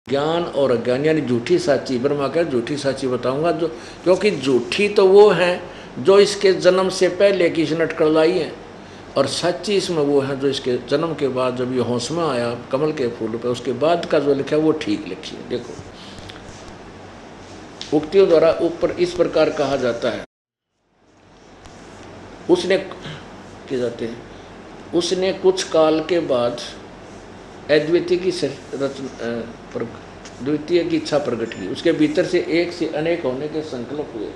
ज्ञान और अज्ञान यानी झूठी साची, ब्रह्मा कह झूठी साची बताऊंगा जो, क्योंकि झूठी तो वो है जो इसके जन्म से पहले की नटकड़ लाई है, और सच्ची इसमें वो है जो इसके जन्म के बाद जब ये होश में आया कमल के फूल पे उसके बाद का जो लिखा है वो ठीक लिखी है। देखो उक्तियों द्वारा ऊपर इस प्रकार कहा जाता है, उसने क्या जाते हैं, उसने कुछ काल के बाद अद्वितीय की द्वितीय की इच्छा प्रकट की, उसके भीतर से एक से अनेक होने के संकल्प हुए।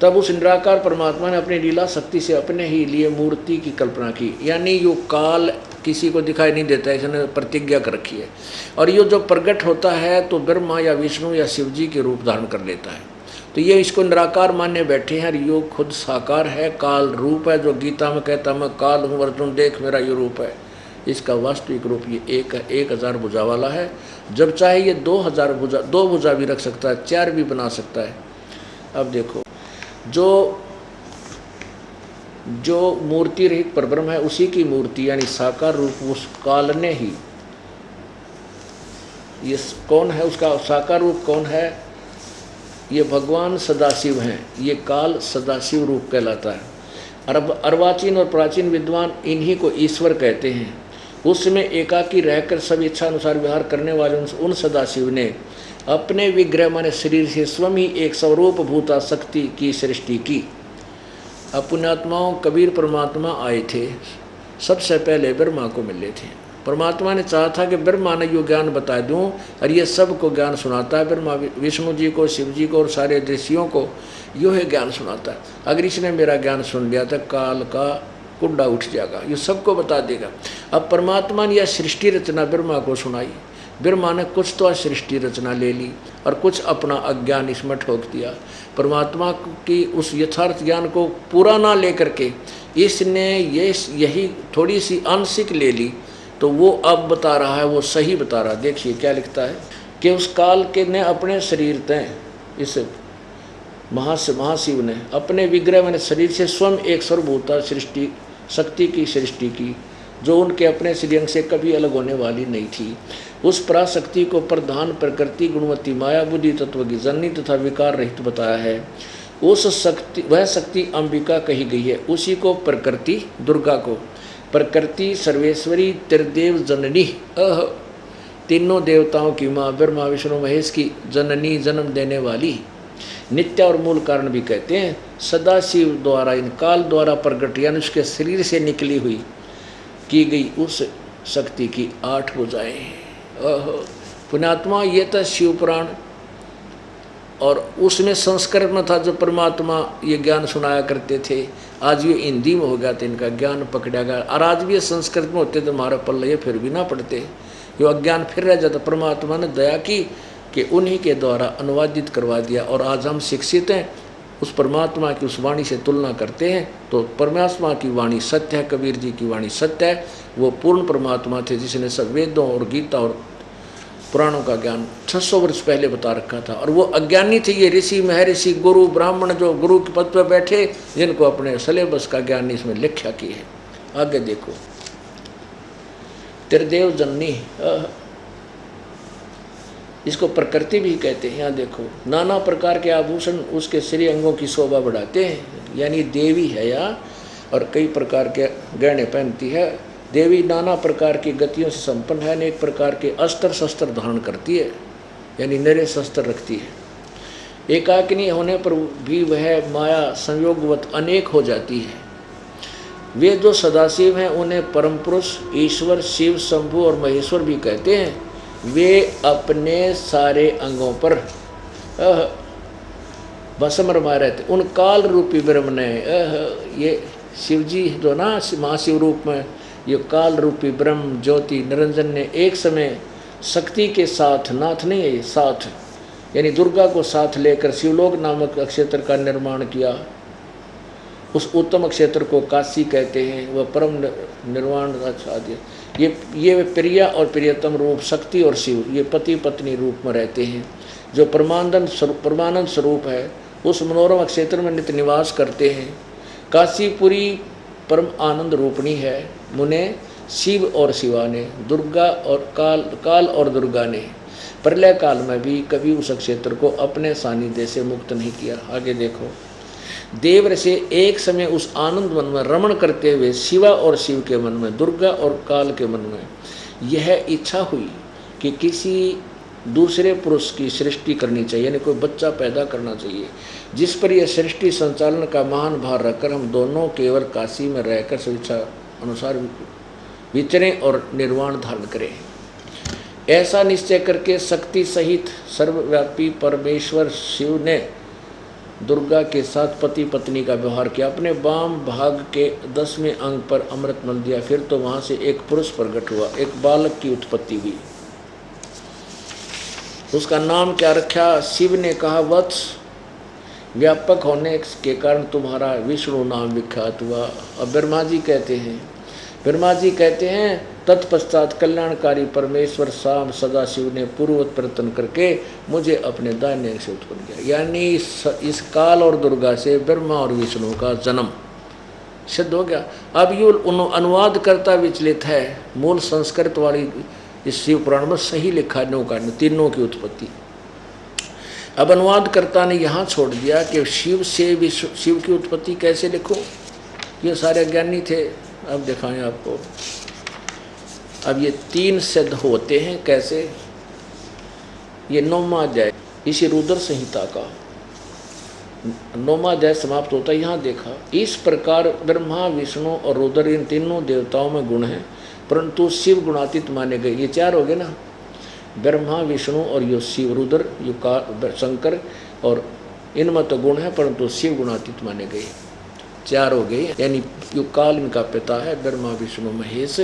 तब उस निराकार परमात्मा ने अपनी लीला शक्ति से अपने ही लिए मूर्ति की कल्पना की, यानी यो काल किसी को दिखाई नहीं देता, इसने प्रतिज्ञा कर रखी है, और ये जो प्रकट होता है तो ब्रह्मा या विष्णु या शिव जी के रूप धारण कर लेता है। तो ये इसको निराकार मानने बैठे हैं, यो खुद साकार है, काल रूप है, जो गीता में कहता मैं काल हूँ अर्जुन देख मेरा ये रूप है। इसका वास्तविक रूप ये 1000 भुजा वाला है। जब चाहे ये 2000 भुजा, 2 भुजा भी रख सकता है, 4 भी बना सकता है। अब देखो जो मूर्ति रहित परब्रह्म है उसी की मूर्ति यानी साकार रूप उस काल ने ही, ये कौन है उसका साकार रूप कौन है, ये भगवान सदाशिव हैं, ये काल सदाशिव रूप कहलाता है। अर्वाचीन और प्राचीन विद्वान इन्हीं को ईश्वर कहते हैं। उसमें एकाकी रहकर सब इच्छा अनुसार व्यवहार करने वाले उन सदाशिव ने अपने विग्रह माने शरीर से स्वयं ही एक स्वरूप भूता शक्ति की सृष्टि की। पुण्यात्माओं कबीर परमात्मा आए थे, सबसे पहले ब्रह्मा को मिले थे। परमात्मा ने चाहा था कि ब्रह्मा ने यो ज्ञान बता दूं, और ये सबको ज्ञान सुनाता है। ब्रह्मा विष्णु जी को, शिव जी को और सारे ऋषियों को यो है ज्ञान सुनाता है। अगर इसने मेरा ज्ञान सुन लिया तो काल का कुंडा उठ जाएगा, ये सबको बता देगा। अब परमात्मा ने यह सृष्टि रचना ब्रह्मा को सुनाई। ब्रह्मा ने कुछ तो सृष्टि रचना ले ली और कुछ अपना अज्ञान इसमें ठोक दिया। परमात्मा की उस यथार्थ ज्ञान को पूरा ना लेकर के इसने यही थोड़ी सी आंशिक ले ली, तो वो अब बता रहा है, वो सही बता रहा है। देखिए क्या लिखता है कि उस काल के ने अपने शरीर तय, इस महाशिव ने अपने विग्रह में शरीर से स्वयं एक सर्वभूता सृष्टि शक्ति की सृष्टि की, जो उनके अपने श्रीअंग से कभी अलग होने वाली नहीं थी। उस पराशक्ति को प्रधान प्रकृति गुणवती माया बुद्धि तत्व की जननी तथा विकार रहित बताया है। उस शक्ति, वह शक्ति अंबिका कही गई है। उसी को प्रकृति, दुर्गा को प्रकृति सर्वेश्वरी त्रिदेव जननी, तीनों देवताओं की माँ, ब्रह्मा विष्णु महेश की जननी, जन्म देने वाली, नित्य और मूल कारण भी कहते हैं। सदाशिव द्वारा इन काल द्वारा प्रकट यानी उसके शरीर से निकली हुई की गई उस शक्ति की 8 भुजाएं। पुण्यात्मा ये था शिव पुराण, और उसमें संस्कृत में था जो परमात्मा ये ज्ञान सुनाया करते थे। आज ये हिंदी में हो गया तो इनका ज्ञान पकड़ा गया, और आज भी ये संस्कृत में होते तो हमारा पल्ले फिर भी ना पढ़ते, ये अज्ञान फिर रह जाता। परमात्मा ने दया की कि उन्हीं के द्वारा अनुवादित करवा दिया, और आज हम शिक्षित हैं, उस परमात्मा की उस वाणी से तुलना करते हैं तो परमात्मा की वाणी सत्य है, कबीर जी की वाणी सत्य है। वो पूर्ण परमात्मा थे जिसने सब वेदों और गीता और पुराणों का ज्ञान 600 वर्ष पहले बता रखा था, और वो अज्ञानी थे ये ऋषि महर्षि गुरु ब्राह्मण जो गुरु के पद पर बैठे, जिनको अपने सिलेबस का ज्ञान इसमें व्याख्या की है। आगे देखो, त्रिदेव जननी, इसको प्रकृति भी कहते हैं। यहाँ देखो, नाना प्रकार के आभूषण उसके श्री अंगों की शोभा बढ़ाते हैं, यानी देवी है यहाँ, और कई प्रकार के गहने पहनती है। देवी नाना प्रकार की गतियों से संपन्न है, अनेक प्रकार के अस्त्र शस्त्र धारण करती है, यानी नरे शस्त्र रखती है। एकाकिनी होने पर भी वह माया संयोगवत अनेक हो जाती है। वे जो सदाशिव हैं उन्हें परम पुरुष, ईश्वर, शिव, शंभु और महेश्वर भी कहते हैं। वे अपने सारे अंगों पर भस्म रमाए रहते। उन काल रूपी ब्रह्म ने, ये शिव जी जो ना महाशिव रूप में, ये काल रूपी ब्रह्म ज्योति निरंजन ने एक समय शक्ति के साथ, नाथ नहीं है साथ, यानी दुर्गा को साथ लेकर शिवलोक नामक क्षेत्र का निर्माण किया। उस उत्तम क्षेत्र को काशी कहते हैं, वह परम निर्वाण आदि। ये प्रिया और प्रियतम रूप शक्ति और शिव ये पति पत्नी रूप में रहते हैं, जो परमानंद स्वरूप है। उस मनोरम क्षेत्र में नित्य निवास करते हैं। काशीपुरी परम आनंद रूपणी है। मुने शिव और शिवा ने, दुर्गा और काल और दुर्गा ने प्रलय काल में भी कभी उस क्षेत्र को अपने सानिध्य से मुक्त नहीं किया। आगे देखो, देव ऋषि एक समय उस आनंद वन में रमण करते हुए शिवा और शिव के मन में, दुर्गा और काल के मन में यह इच्छा हुई कि किसी दूसरे पुरुष की सृष्टि करनी चाहिए, यानी कोई बच्चा पैदा करना चाहिए, जिस पर यह सृष्टि संचालन का महान भार रखकर हम दोनों केवल काशी में रहकर स्वेच्छा अनुसार विचरें और निर्वाण धारण करें। ऐसा निश्चय करके शक्ति सहित सर्वव्यापी परमेश्वर शिव ने दुर्गा के साथ पति पत्नी का व्यवहार किया। अपने वाम भाग के 10वें अंग पर अमृत मल दिया। फिर तो वहां से एक पुरुष प्रकट हुआ, एक बालक की उत्पत्ति हुई। उसका नाम क्या रखा? शिव ने कहा, वत्स, व्यापक होने के कारण तुम्हारा विष्णु नाम विख्यात हुआ। अब ब्रह्मा जी कहते हैं तत्पश्चात कल्याणकारी परमेश्वर शाम सदाशिव ने पूर्ववत प्रयत्न करके मुझे अपने दाहिने अंग से उत्पन्न किया। यानी इस काल और दुर्गा से ब्रह्मा और विष्णु का जन्म सिद्ध हो गया। अब ये अनुवाद करता विचलित है, मूल संस्कृत वाली इस शिव पुराण में सही लिखा है तीनों की उत्पत्ति। अब अनुवादकर्ता ने यहाँ छोड़ दिया कि शिव से शिव की उत्पत्ति कैसे लिखूं, ये सारे ज्ञानी थे। अब दिखाएं आपको। अब ये 3 सिद्ध होते हैं कैसे, ये 9वां अध्याय इसी रुद्र संहिता का 9वां अध्याय समाप्त होता है। यहाँ देखा, इस प्रकार ब्रह्मा विष्णु और रुद्र इन तीनों देवताओं में गुण हैं, परंतु शिव गुणातीत माने गए। ये 4 हो गए ना, ब्रह्मा विष्णु और यो शिव, रुद्र यो शंकर, और इनमें तो गुण है परंतु शिव गुणातीत माने गए। 4 हो गए। यानी यो काल इनका पिता है, ब्रह्मा विष्णु महेश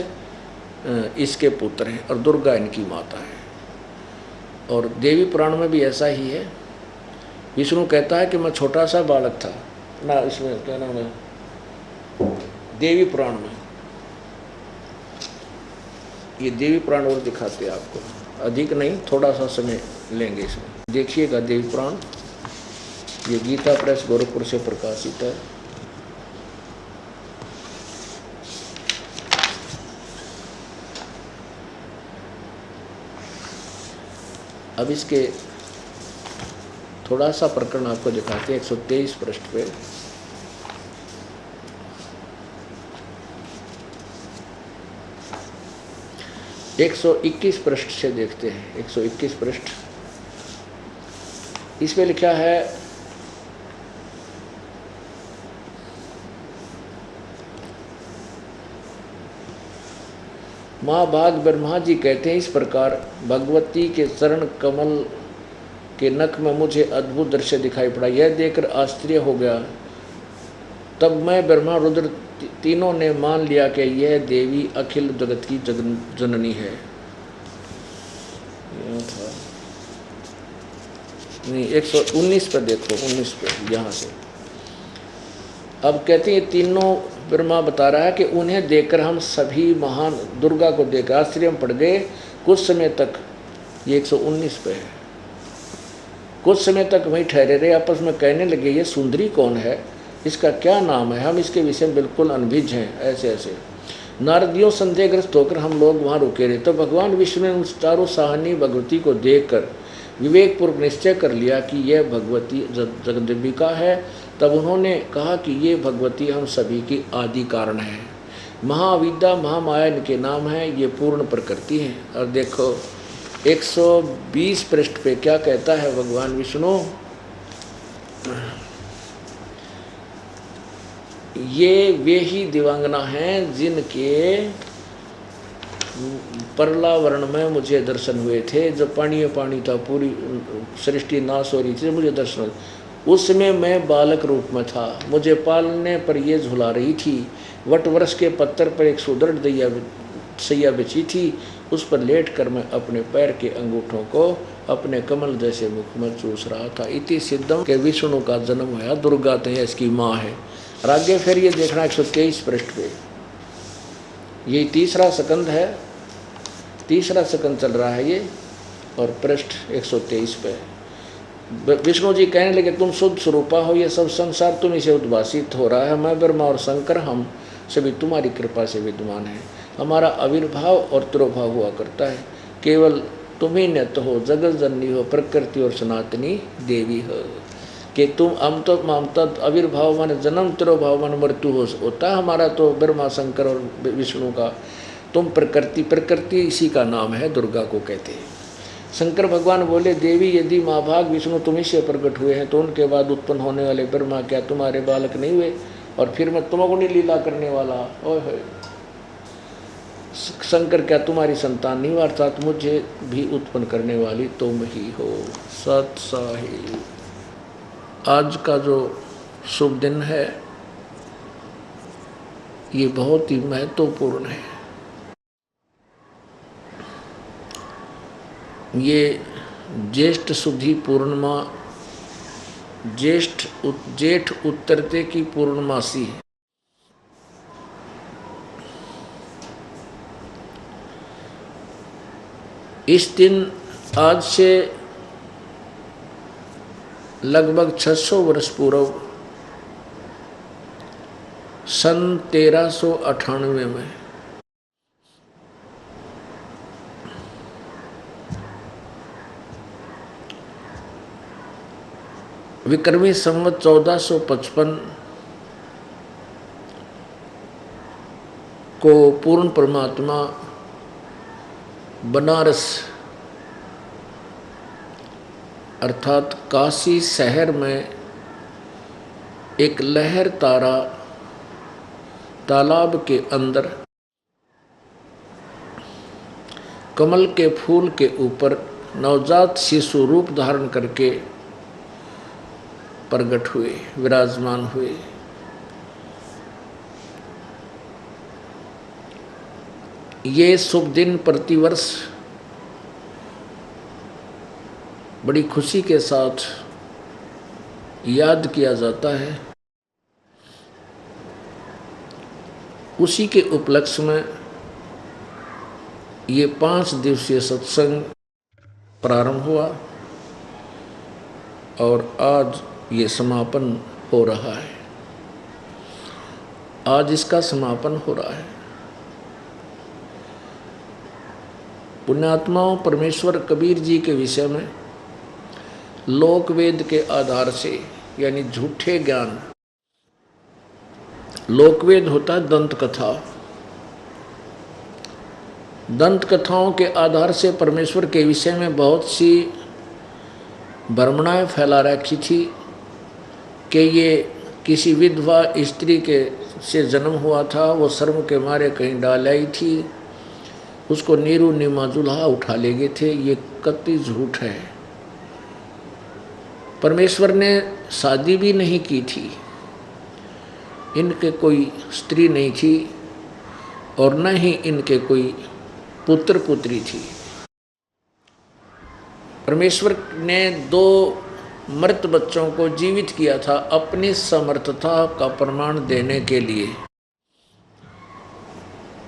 इसके पुत्र हैं, और दुर्गा इनकी माता है। और देवी पुराण में भी ऐसा ही है। विष्णु कहता है कि मैं छोटा सा बालक था ना, इसमें क्या नाम है, देवी पुराण में, ये देवी पुराण और दिखाते हैं आपको, अधिक नहीं, थोड़ा सा समय लेंगे इसमें। देखिएगा देवी पुराण, ये गीता प्रेस गोरखपुर से प्रकाशित है। अब इसके थोड़ा सा प्रकरण आपको दिखाते हैं 123 पृष्ठ पे। एक 121 पृष्ठ से देखते हैं। 121 पृष्ठ, इसमें लिखा है, महाभाग ब्रह्मा जी कहते हैं, इस प्रकार भगवती के चरण कमल के नख में मुझे अद्भुत दृश्य दिखाई पड़ा। यह देखकर आश्चर्य हो गया। तब मैं ब्रह्मा रुद्र तीनों ने मान लिया कि यह देवी अखिल जगत की जननी है। यह था नहीं, 119 पर देखो, 19 पे यहाँ से। अब कहते हैं तीनों, ब्रह्मा बता रहा है कि उन्हें देखकर हम सभी महान दुर्गा को देखकर आश्चर्य में पड़ गए। कुछ समय तक, ये 119 पे है, कुछ समय तक वहीं ठहरे रहे, आपस में कहने लगे, ये सुंदरी कौन है, इसका क्या नाम है, हम इसके विषय में बिल्कुल अनभिज्ञ हैं। ऐसे ऐसे नारदियों संदेहग्रस्त होकर हम लोग वहाँ रुके रहे। तो भगवान विष्णु ने उस चारों साहनी भगवती को देखकर विवेकपूर्वक निश्चय कर लिया कि यह भगवती जगदम्बिका है। तब उन्होंने कहा कि ये भगवती हम सभी की आदि कारण है, महाविद्या महामाया इनके नाम है, ये पूर्ण प्रकृति हैं। और देखो 120 पृष्ठ पे क्या कहता है भगवान विष्णु, ये वे ही दिव्यांगना हैं जिनके परलावरण में मुझे दर्शन हुए थे, जब पानी पानी था, पूरी सृष्टि नाश हो रही थी, मुझे दर्शन हुए। उस समय मैं बालक रूप में था, मुझे पालने पर ये झुला रही थी। वट वृक्ष के पत्थर पर एक सुदृढ़ सैया बिछी थी, उस पर लेटकर मैं अपने पैर के अंगूठों को अपने कमल जैसे मुख में चूस रहा था। इति सिद्धम के विष्णु का जन्म हुआ, दुर्गा तो इसकी माँ है। और आगे फिर ये देखना 123 पृष्ठ पे, ये तीसरा स्कंद है, तीसरा स्कंद चल रहा है ये, और पृष्ठ 123 पे विष्णु जी कहने लगे, तुम शुद्ध स्वरूपा हो, ये सब संसार तुम इसे उद्भासित हो रहा है। मैं ब्रह्मा और शंकर हम सभी तुम्हारी कृपा से विद्यमान हैं। हमारा आविर्भाव और तिरोभाव हुआ करता है। केवल तुम ही नित्य हो, जगत जननी हो, प्रकृति और सनातनी देवी हो। कि तुम हम तो आविर्भाव माने जन्म, तिरोभाव माने मृत्यु होता है हमारा तो ब्रह्मा शंकर और विष्णु का। तुम प्रकृति, प्रकृति इसी का नाम है, दुर्गा को कहते हैं। शंकर भगवान बोले देवी यदि माँ भाग विष्णु तुम्ही से प्रकट हुए हैं तो उनके बाद उत्पन्न होने वाले ब्रह्मा क्या तुम्हारे बालक नहीं हुए? और फिर मैं तुमगुणी लीला करने वाला, ओह शंकर क्या तुम्हारी संतान नहीं, अर्थात मुझे भी उत्पन्न करने वाली तुम ही हो। सत साहिब। आज का जो शुभ दिन है ये बहुत ही महत्वपूर्ण है। ये ज्येष्ठ शुद्धि पूर्णिमा, जेठ उतरते की पूर्णमासी है। इस दिन आज से लगभग 600 वर्ष पूर्व सन 1398 में विक्रमी संवत 1455 को पूर्ण परमात्मा बनारस अर्थात काशी शहर में एक लहर तारा तालाब के अंदर कमल के फूल के ऊपर नवजात शिशु रूप धारण करके प्रकट हुए, विराजमान हुए। ये शुभ दिन प्रतिवर्ष बड़ी खुशी के साथ याद किया जाता है। उसी के उपलक्ष्य में ये 5 दिवसीय सत्संग प्रारंभ हुआ और आज ये समापन हो रहा है। आज इसका समापन हो रहा है। पुण्यात्माओं, परमेश्वर कबीर जी के विषय में लोक वेद के आधार से यानी झूठे ज्ञान, लोकवेद होता है दंत कथा, दंत कथाओं के आधार से परमेश्वर के विषय में बहुत सी भ्रमणाएं फैला रखी थी कि ये किसी विधवा स्त्री के से जन्म हुआ था, वो शर्म के मारे कहीं डाल आई थी, उसको नीरू नीमा जुल्हा उठा ले गए थे। ये कतई झूठ है। परमेश्वर ने शादी भी नहीं की थी, इनके कोई स्त्री नहीं थी और न ही इनके कोई पुत्र पुत्री थी। परमेश्वर ने 2 मृत बच्चों को जीवित किया था अपनी समर्थता का प्रमाण देने के लिए।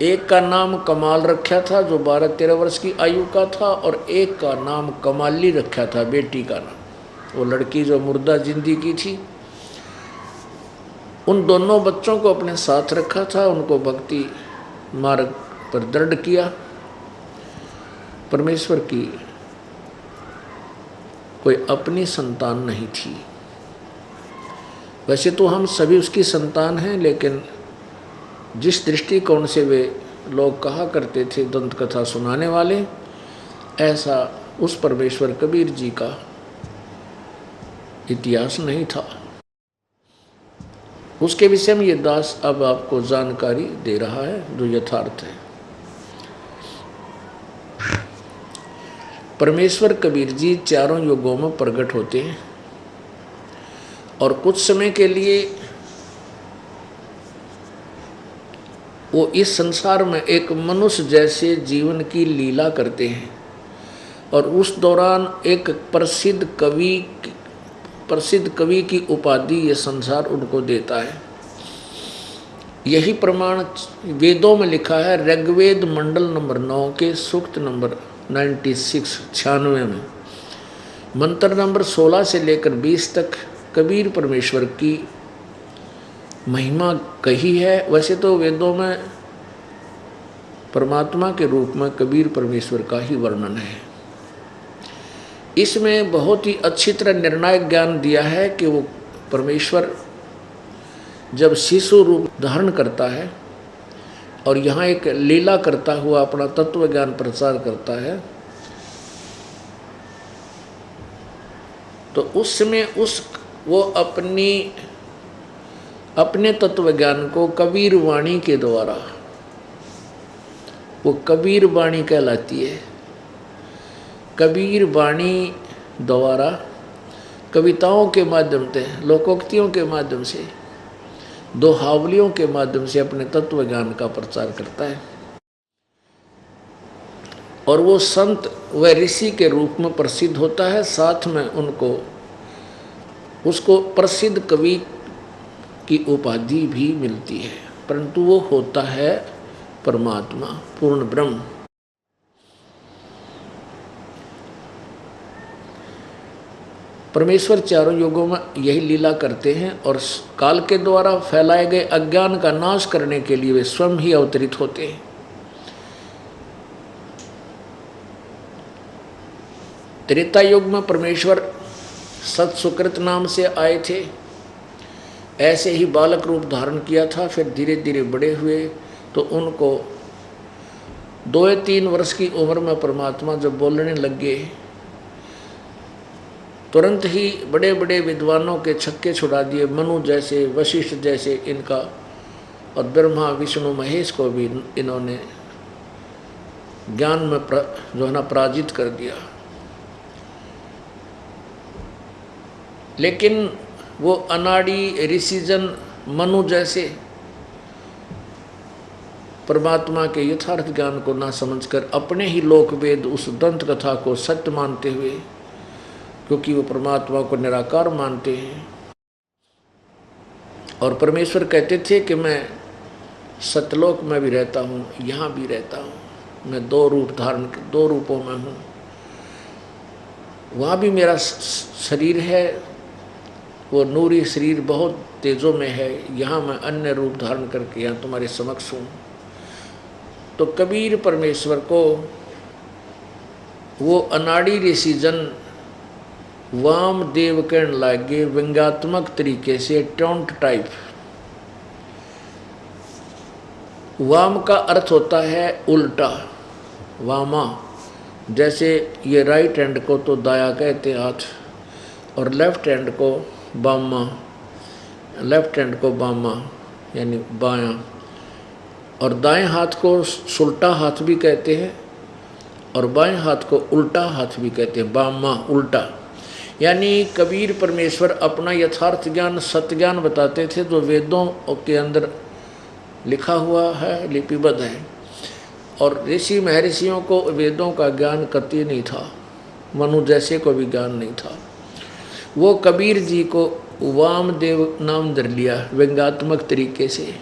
एक का नाम कमाल रखा था जो 12-13 वर्ष की आयु का था और एक का नाम कमाली रखा था, बेटी का नाम। वो लड़की जो मुर्दा जिंदगी थी, उन दोनों बच्चों को अपने साथ रखा था, उनको भक्ति मार्ग पर दृढ़ किया। परमेश्वर की कोई अपनी संतान नहीं थी। वैसे तो हम सभी उसकी संतान हैं, लेकिन जिस दृष्टिकोण से वे लोग कहा करते थे दंत कथा सुनाने वाले, ऐसा उस परमेश्वर कबीर जी का इतिहास नहीं था। उसके विषय में ये दास अब आपको जानकारी दे रहा है जो यथार्थ है। परमेश्वर कबीर जी 4 युगों में प्रकट होते हैं और कुछ समय के लिए वो इस संसार में एक मनुष्य जैसे जीवन की लीला करते हैं और उस दौरान एक प्रसिद्ध कवि की उपाधि ये संसार उनको देता है। यही प्रमाण वेदों में लिखा है। ऋग्वेद मंडल नंबर 9 के सूक्त नंबर 96 में मंत्र नंबर 16 से लेकर 20 तक कबीर परमेश्वर की महिमा कही है। वैसे तो वेदों में परमात्मा के रूप में कबीर परमेश्वर का ही वर्णन है। इसमें बहुत ही अच्छी तरह निर्णायक ज्ञान दिया है कि वो परमेश्वर जब शिशु रूप धारण करता है और यहाँ एक लीला करता हुआ अपना तत्व ज्ञान प्रचार करता है, तो उस समय वो अपने तत्व ज्ञान को कबीर वाणी के द्वारा, वो कबीर वाणी कहलाती है। कबीर वाणी द्वारा कविताओं के माध्यम से, लोकोक्तियों के माध्यम से, दोहावलियों के माध्यम से अपने तत्व ज्ञान का प्रचार करता है। और वो संत व ऋषि के रूप में प्रसिद्ध होता है। साथ में उसको प्रसिद्ध कवि की उपाधि भी मिलती है, परंतु वो होता है परमात्मा, पूर्ण ब्रह्म। परमेश्वर चारों युगों में यही लीला करते हैं और काल के द्वारा फैलाए गए अज्ञान का नाश करने के लिए वे स्वयं ही अवतरित होते हैं। त्रेता युग में परमेश्वर सत सुकृत नाम से आए थे, ऐसे ही बालक रूप धारण किया था। फिर धीरे धीरे बड़े हुए तो उनको 2 या 3 वर्ष की उम्र में परमात्मा जब बोलने लग गए, तुरंत ही बड़े बड़े विद्वानों के छक्के छुड़ा दिए। मनु जैसे, वशिष्ठ जैसे इनका, और ब्रह्मा विष्णु महेश को भी इन्होंने ज्ञान में जो है ना पराजित कर दिया। लेकिन वो अनाड़ी ऋषिजन मनु जैसे परमात्मा के यथार्थ ज्ञान को ना समझकर अपने ही लोक वेद उस दंत कथा को सत्य मानते हुए, क्योंकि वो परमात्मा को निराकार मानते हैं, और परमेश्वर कहते थे कि मैं सतलोक में भी रहता हूँ, यहाँ भी रहता हूँ, मैं 2 रूपों में हूँ, वहाँ भी मेरा शरीर है, वो नूरी शरीर बहुत तेजों में है, यहाँ मैं अन्य रूप धारण करके यहाँ तुम्हारे समक्ष हूँ। तो कबीर परमेश्वर को वो अनाड़ी ऋषिजन वामदेव कहने लगे, व्यंग्यात्मक तरीके से, टोंट टाइप। वाम का अर्थ होता है उल्टा, वामा, जैसे ये राइट हैंड को तो दाया कहते हैं हाथ, और लेफ्ट हैंड को बामा, लेफ्ट हैंड को बामा यानी बायां, और दाएं हाथ को सुल्टा हाथ भी कहते हैं, और बाएं हाथ को उल्टा हाथ भी कहते हैं, बामा उल्टा। यानी कबीर परमेश्वर अपना यथार्थ ज्ञान, सत्य ज्ञान बताते थे जो वेदों के अंदर लिखा हुआ है, लिपिबद्ध है। और ऋषि महर्षियों को वेदों का ज्ञान कतई नहीं था, मनु जैसे को भी ज्ञान नहीं था। वो कबीर जी को वामदेव नाम धर लिया व्यंग्यात्मक तरीके से।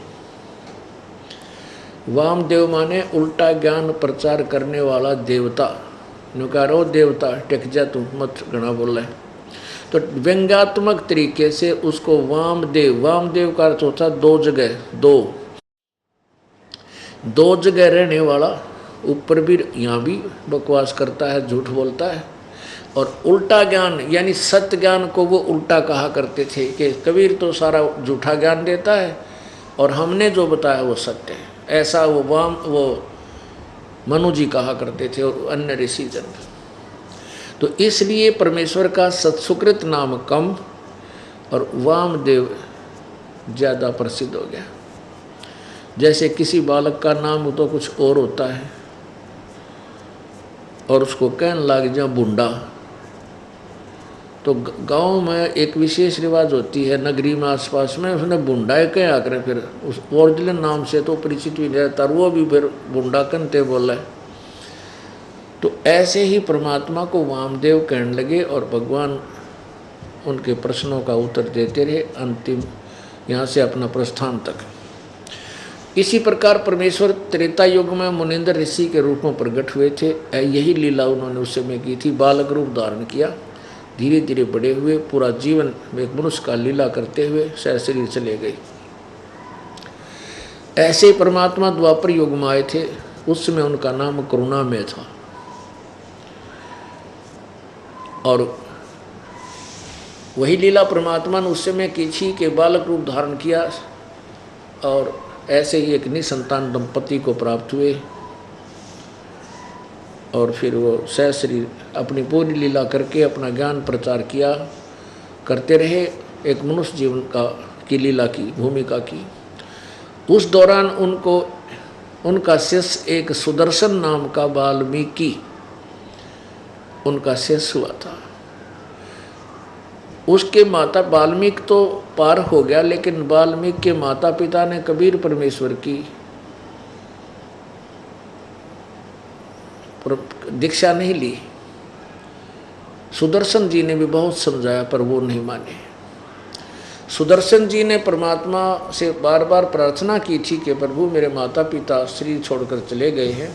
वामदेव माने उल्टा ज्ञान प्रचार करने वाला देवता। नुकारो देवता टेक जा, तू मत घना बोल रहा है। तो व्यंग्यात्मक तरीके से उसको वामदेव, वामदेव का अर्थ होता 2 जगह, 2 जगह रहने वाला, ऊपर भी यहाँ भी बकवास करता है, झूठ बोलता है। और उल्टा ज्ञान यानी सत्य ज्ञान को वो उल्टा कहा करते थे कि कबीर तो सारा झूठा ज्ञान देता है और हमने जो बताया वो सत्य है। ऐसा वो मनु जी कहा करते थे और अन्य ऋषि जन। तो इसलिए परमेश्वर का सत्सुकृत नाम कम और वामदेव ज़्यादा प्रसिद्ध हो गया। जैसे किसी बालक का नाम तो कुछ और होता है और उसको कहने लग जा बूढ़ा, तो गांव में एक विशेष रिवाज होती है, नगरी में आसपास में, उसने बूढ़ा कह आकर फिर उस ओरिजिनल नाम से तो परिचित भी नहीं रहता, वो भी फिर बूढ़ा कनते बोला है। तो ऐसे ही परमात्मा को वामदेव कहने लगे और भगवान उनके प्रश्नों का उत्तर देते रहे अंतिम यहाँ से अपना प्रस्थान तक। इसी प्रकार परमेश्वर त्रेता युग में मुनिंद्र ऋषि के रूप में प्रकट हुए थे। यही लीला उन्होंने उस समय की थी, बालक रूप धारण किया, धीरे धीरे बड़े हुए, पूरा जीवन में एक मनुष्य का लीला करते हुए शरीर चले गए। ऐसे परमात्मा द्वापर युग में आए थे उस समय उनका नाम करुणामय था। और वही लीला परमात्मा ने उस समय की थी कि बालक रूप धारण किया और ऐसे ही एक निसंतान दंपति को प्राप्त हुए। और फिर वो सहशरीर अपनी पूरी लीला करके अपना ज्ञान प्रचार किया करते रहे, एक मनुष्य जीवन की लीला की भूमिका की। उस दौरान उनका शिष्य एक सुदर्शन नाम का वाल्मीकि उनका शिष्य हुआ था। उसके माता वाल्मीकि तो पार हो गया, लेकिन वाल्मीकि के माता पिता ने कबीर परमेश्वर की दीक्षा नहीं ली। सुदर्शन जी ने भी बहुत समझाया पर वो नहीं माने। सुदर्शन जी ने परमात्मा से बार बार प्रार्थना की थी कि प्रभु मेरे माता पिता शरीर छोड़कर चले गए हैं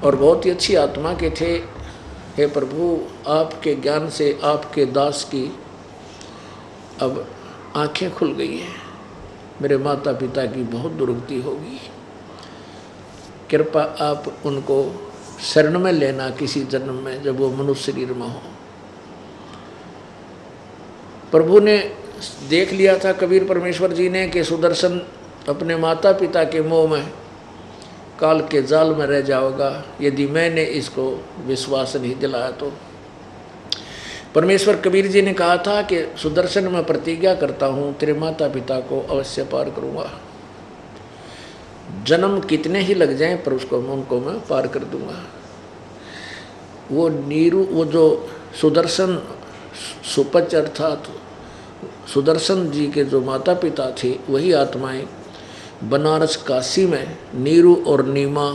और बहुत ही अच्छी आत्मा के थे, हे प्रभु आपके ज्ञान से आपके दास की अब आंखें खुल गई हैं, मेरे माता पिता की बहुत दुर्गति होगी, कृपा आप उनको शरण में लेना किसी जन्म में जब वो मनुष्य शरीर में हो। प्रभु ने देख लिया था कबीर परमेश्वर जी ने कि सुदर्शन अपने माता पिता के मोह में काल के जाल में रह जाओगा यदि मैंने इसको विश्वास नहीं दिलाया तो। परमेश्वर कबीर जी ने कहा था कि सुदर्शन मैं प्रतिज्ञा करता हूँ तेरे माता पिता को अवश्य पार करूँगा, जन्म कितने ही लग जाएं पर उनको मैं पार कर दूंगा। वो जो सुदर्शन सुपच अर्थात सुदर्शन जी के जो माता पिता थे वही आत्माएं बनारस काशी में नीरू और नीमा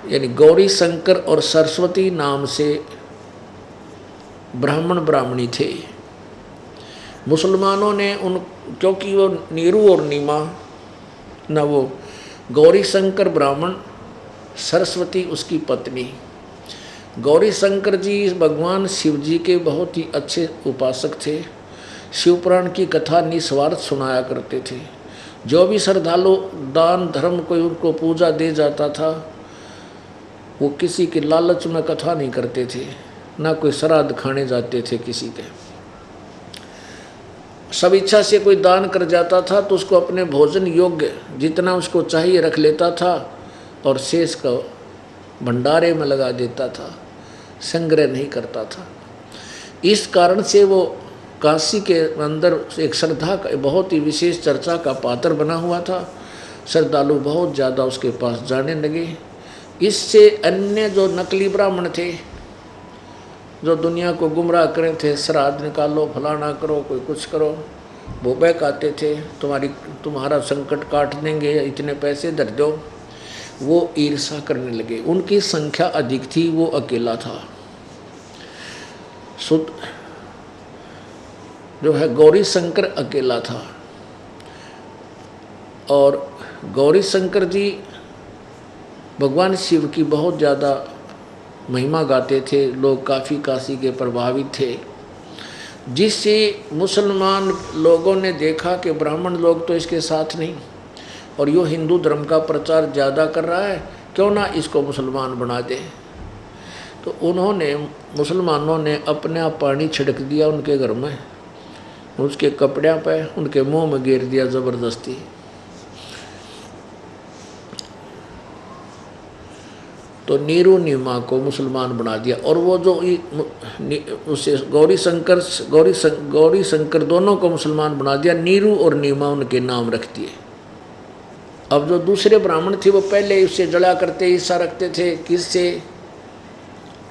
यानी गौरी शंकर और सरस्वती नाम से ब्राह्मण ब्राह्मणी थे। मुसलमानों ने क्योंकि वो नीरू और नीमा न वो गौरी शंकर ब्राह्मण, सरस्वती उसकी पत्नी। गौरी शंकर जी भगवान शिव जी के बहुत ही अच्छे उपासक थे, शिवपुराण की कथा निस्वार्थ सुनाया करते थे। जो भी श्रद्धालु दान धर्म कोई उनको पूजा दे जाता था वो किसी के लालच में कथा नहीं करते थे, ना कोई श्राद्ध खाने जाते थे किसी के। सब इच्छा से कोई दान कर जाता था तो उसको अपने भोजन योग्य जितना उसको चाहिए रख लेता था और शेष को भंडारे में लगा देता था, संग्रह नहीं करता था। इस कारण से वो काशी के अंदर एक श्रद्धा का बहुत ही विशेष चर्चा का पात्र बना हुआ था। श्रद्धालु बहुत ज़्यादा उसके पास जाने लगे। इससे अन्य जो नकली ब्राह्मण थे जो दुनिया को गुमराह करे थे, श्राद्ध निकालो फलाना करो कोई कुछ करो, वो बहकाते थे तुम्हारा संकट काट देंगे, इतने पैसे धर दो, वो ईर्षा करने लगे। उनकी संख्या अधिक थी, वो अकेला था। जो है गौरी शंकर अकेला था और गौरी शंकर जी भगवान शिव की बहुत ज़्यादा महिमा गाते थे। लोग काफ़ी काशी के प्रभावित थे, जिससे मुसलमान लोगों ने देखा कि ब्राह्मण लोग तो इसके साथ नहीं और यो हिंदू धर्म का प्रचार ज़्यादा कर रहा है, क्यों ना इसको मुसलमान बना दे। तो मुसलमानों ने अपने आप पानी छिड़क दिया उनके घर में, उसके कपड़ों पे उनके मुंह में गिर दिया ज़बरदस्ती। तो नीरू नीमा को मुसलमान बना दिया और वो जो उसे गौरी शंकर दोनों को मुसलमान बना दिया। नीरू और नीमा उनके नाम रख दिए। अब जो दूसरे ब्राह्मण थे वो पहले उससे जड़ा करते ईर्षा रखते थे, किससे?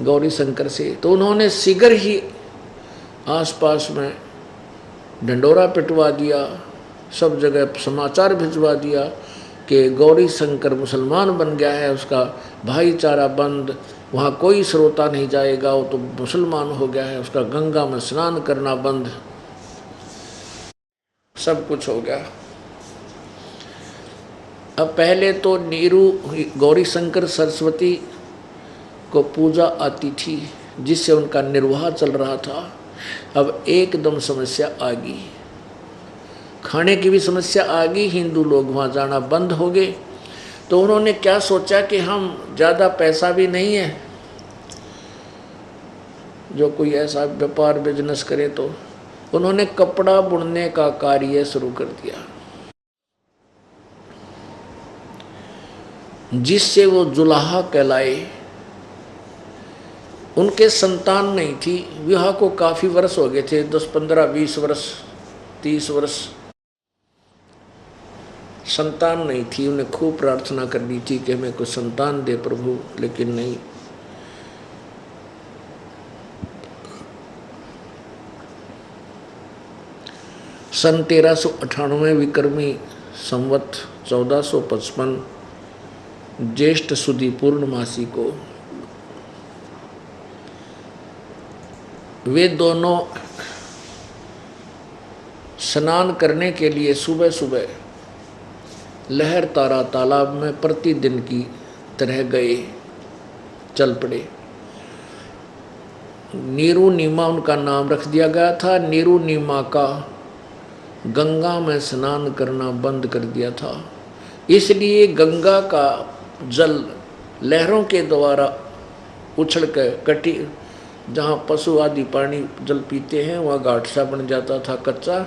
गौरी शंकर से। तो उन्होंने शीघ्र ही आसपास में ढंडोरा पिटवा दिया, सब जगह समाचार भिजवा दिया कि गौरी शंकर मुसलमान बन गया है, उसका भाईचारा बंद, वहाँ कोई श्रोता नहीं जाएगा, वो तो मुसलमान हो गया है, उसका गंगा में स्नान करना बंद, सब कुछ हो गया। अब पहले तो नीरू गौरी शंकर सरस्वती को पूजा आती थी जिससे उनका निर्वाह चल रहा था। अब एकदम समस्या आ गई, खाने की भी समस्या आ गई, हिंदू लोग वहाँ जाना बंद हो गए। तो उन्होंने क्या सोचा कि हम ज़्यादा पैसा भी नहीं है जो कोई ऐसा व्यापार बिजनेस करे, तो उन्होंने कपड़ा बुनने का कार्य शुरू कर दिया, जिससे वो जुलाहा कहलाए। उनके संतान नहीं थी, विवाह को काफ़ी वर्ष हो गए थे, 10, 15, 20 वर्ष, 30 वर्ष, संतान नहीं थी। उन्हें खूब प्रार्थना करनी थी कि हमें कोई संतान दे प्रभु, लेकिन नहीं। सन 1398 विक्रमी संवत 1455 ज्येष्ठ सुदी पूर्णमासी को वे दोनों स्नान करने के लिए सुबह सुबह लहर तारा तालाब में प्रतिदिन की तरह गए, चल पड़े। नीरू नीमा उनका नाम रख दिया गया था। नीरू नीमा का गंगा में स्नान करना बंद कर दिया था, इसलिए गंगा का जल लहरों के द्वारा उछल कर कटी, जहाँ पशु आदि पानी जल पीते हैं वहाँ घाट सा बन जाता था कच्चा।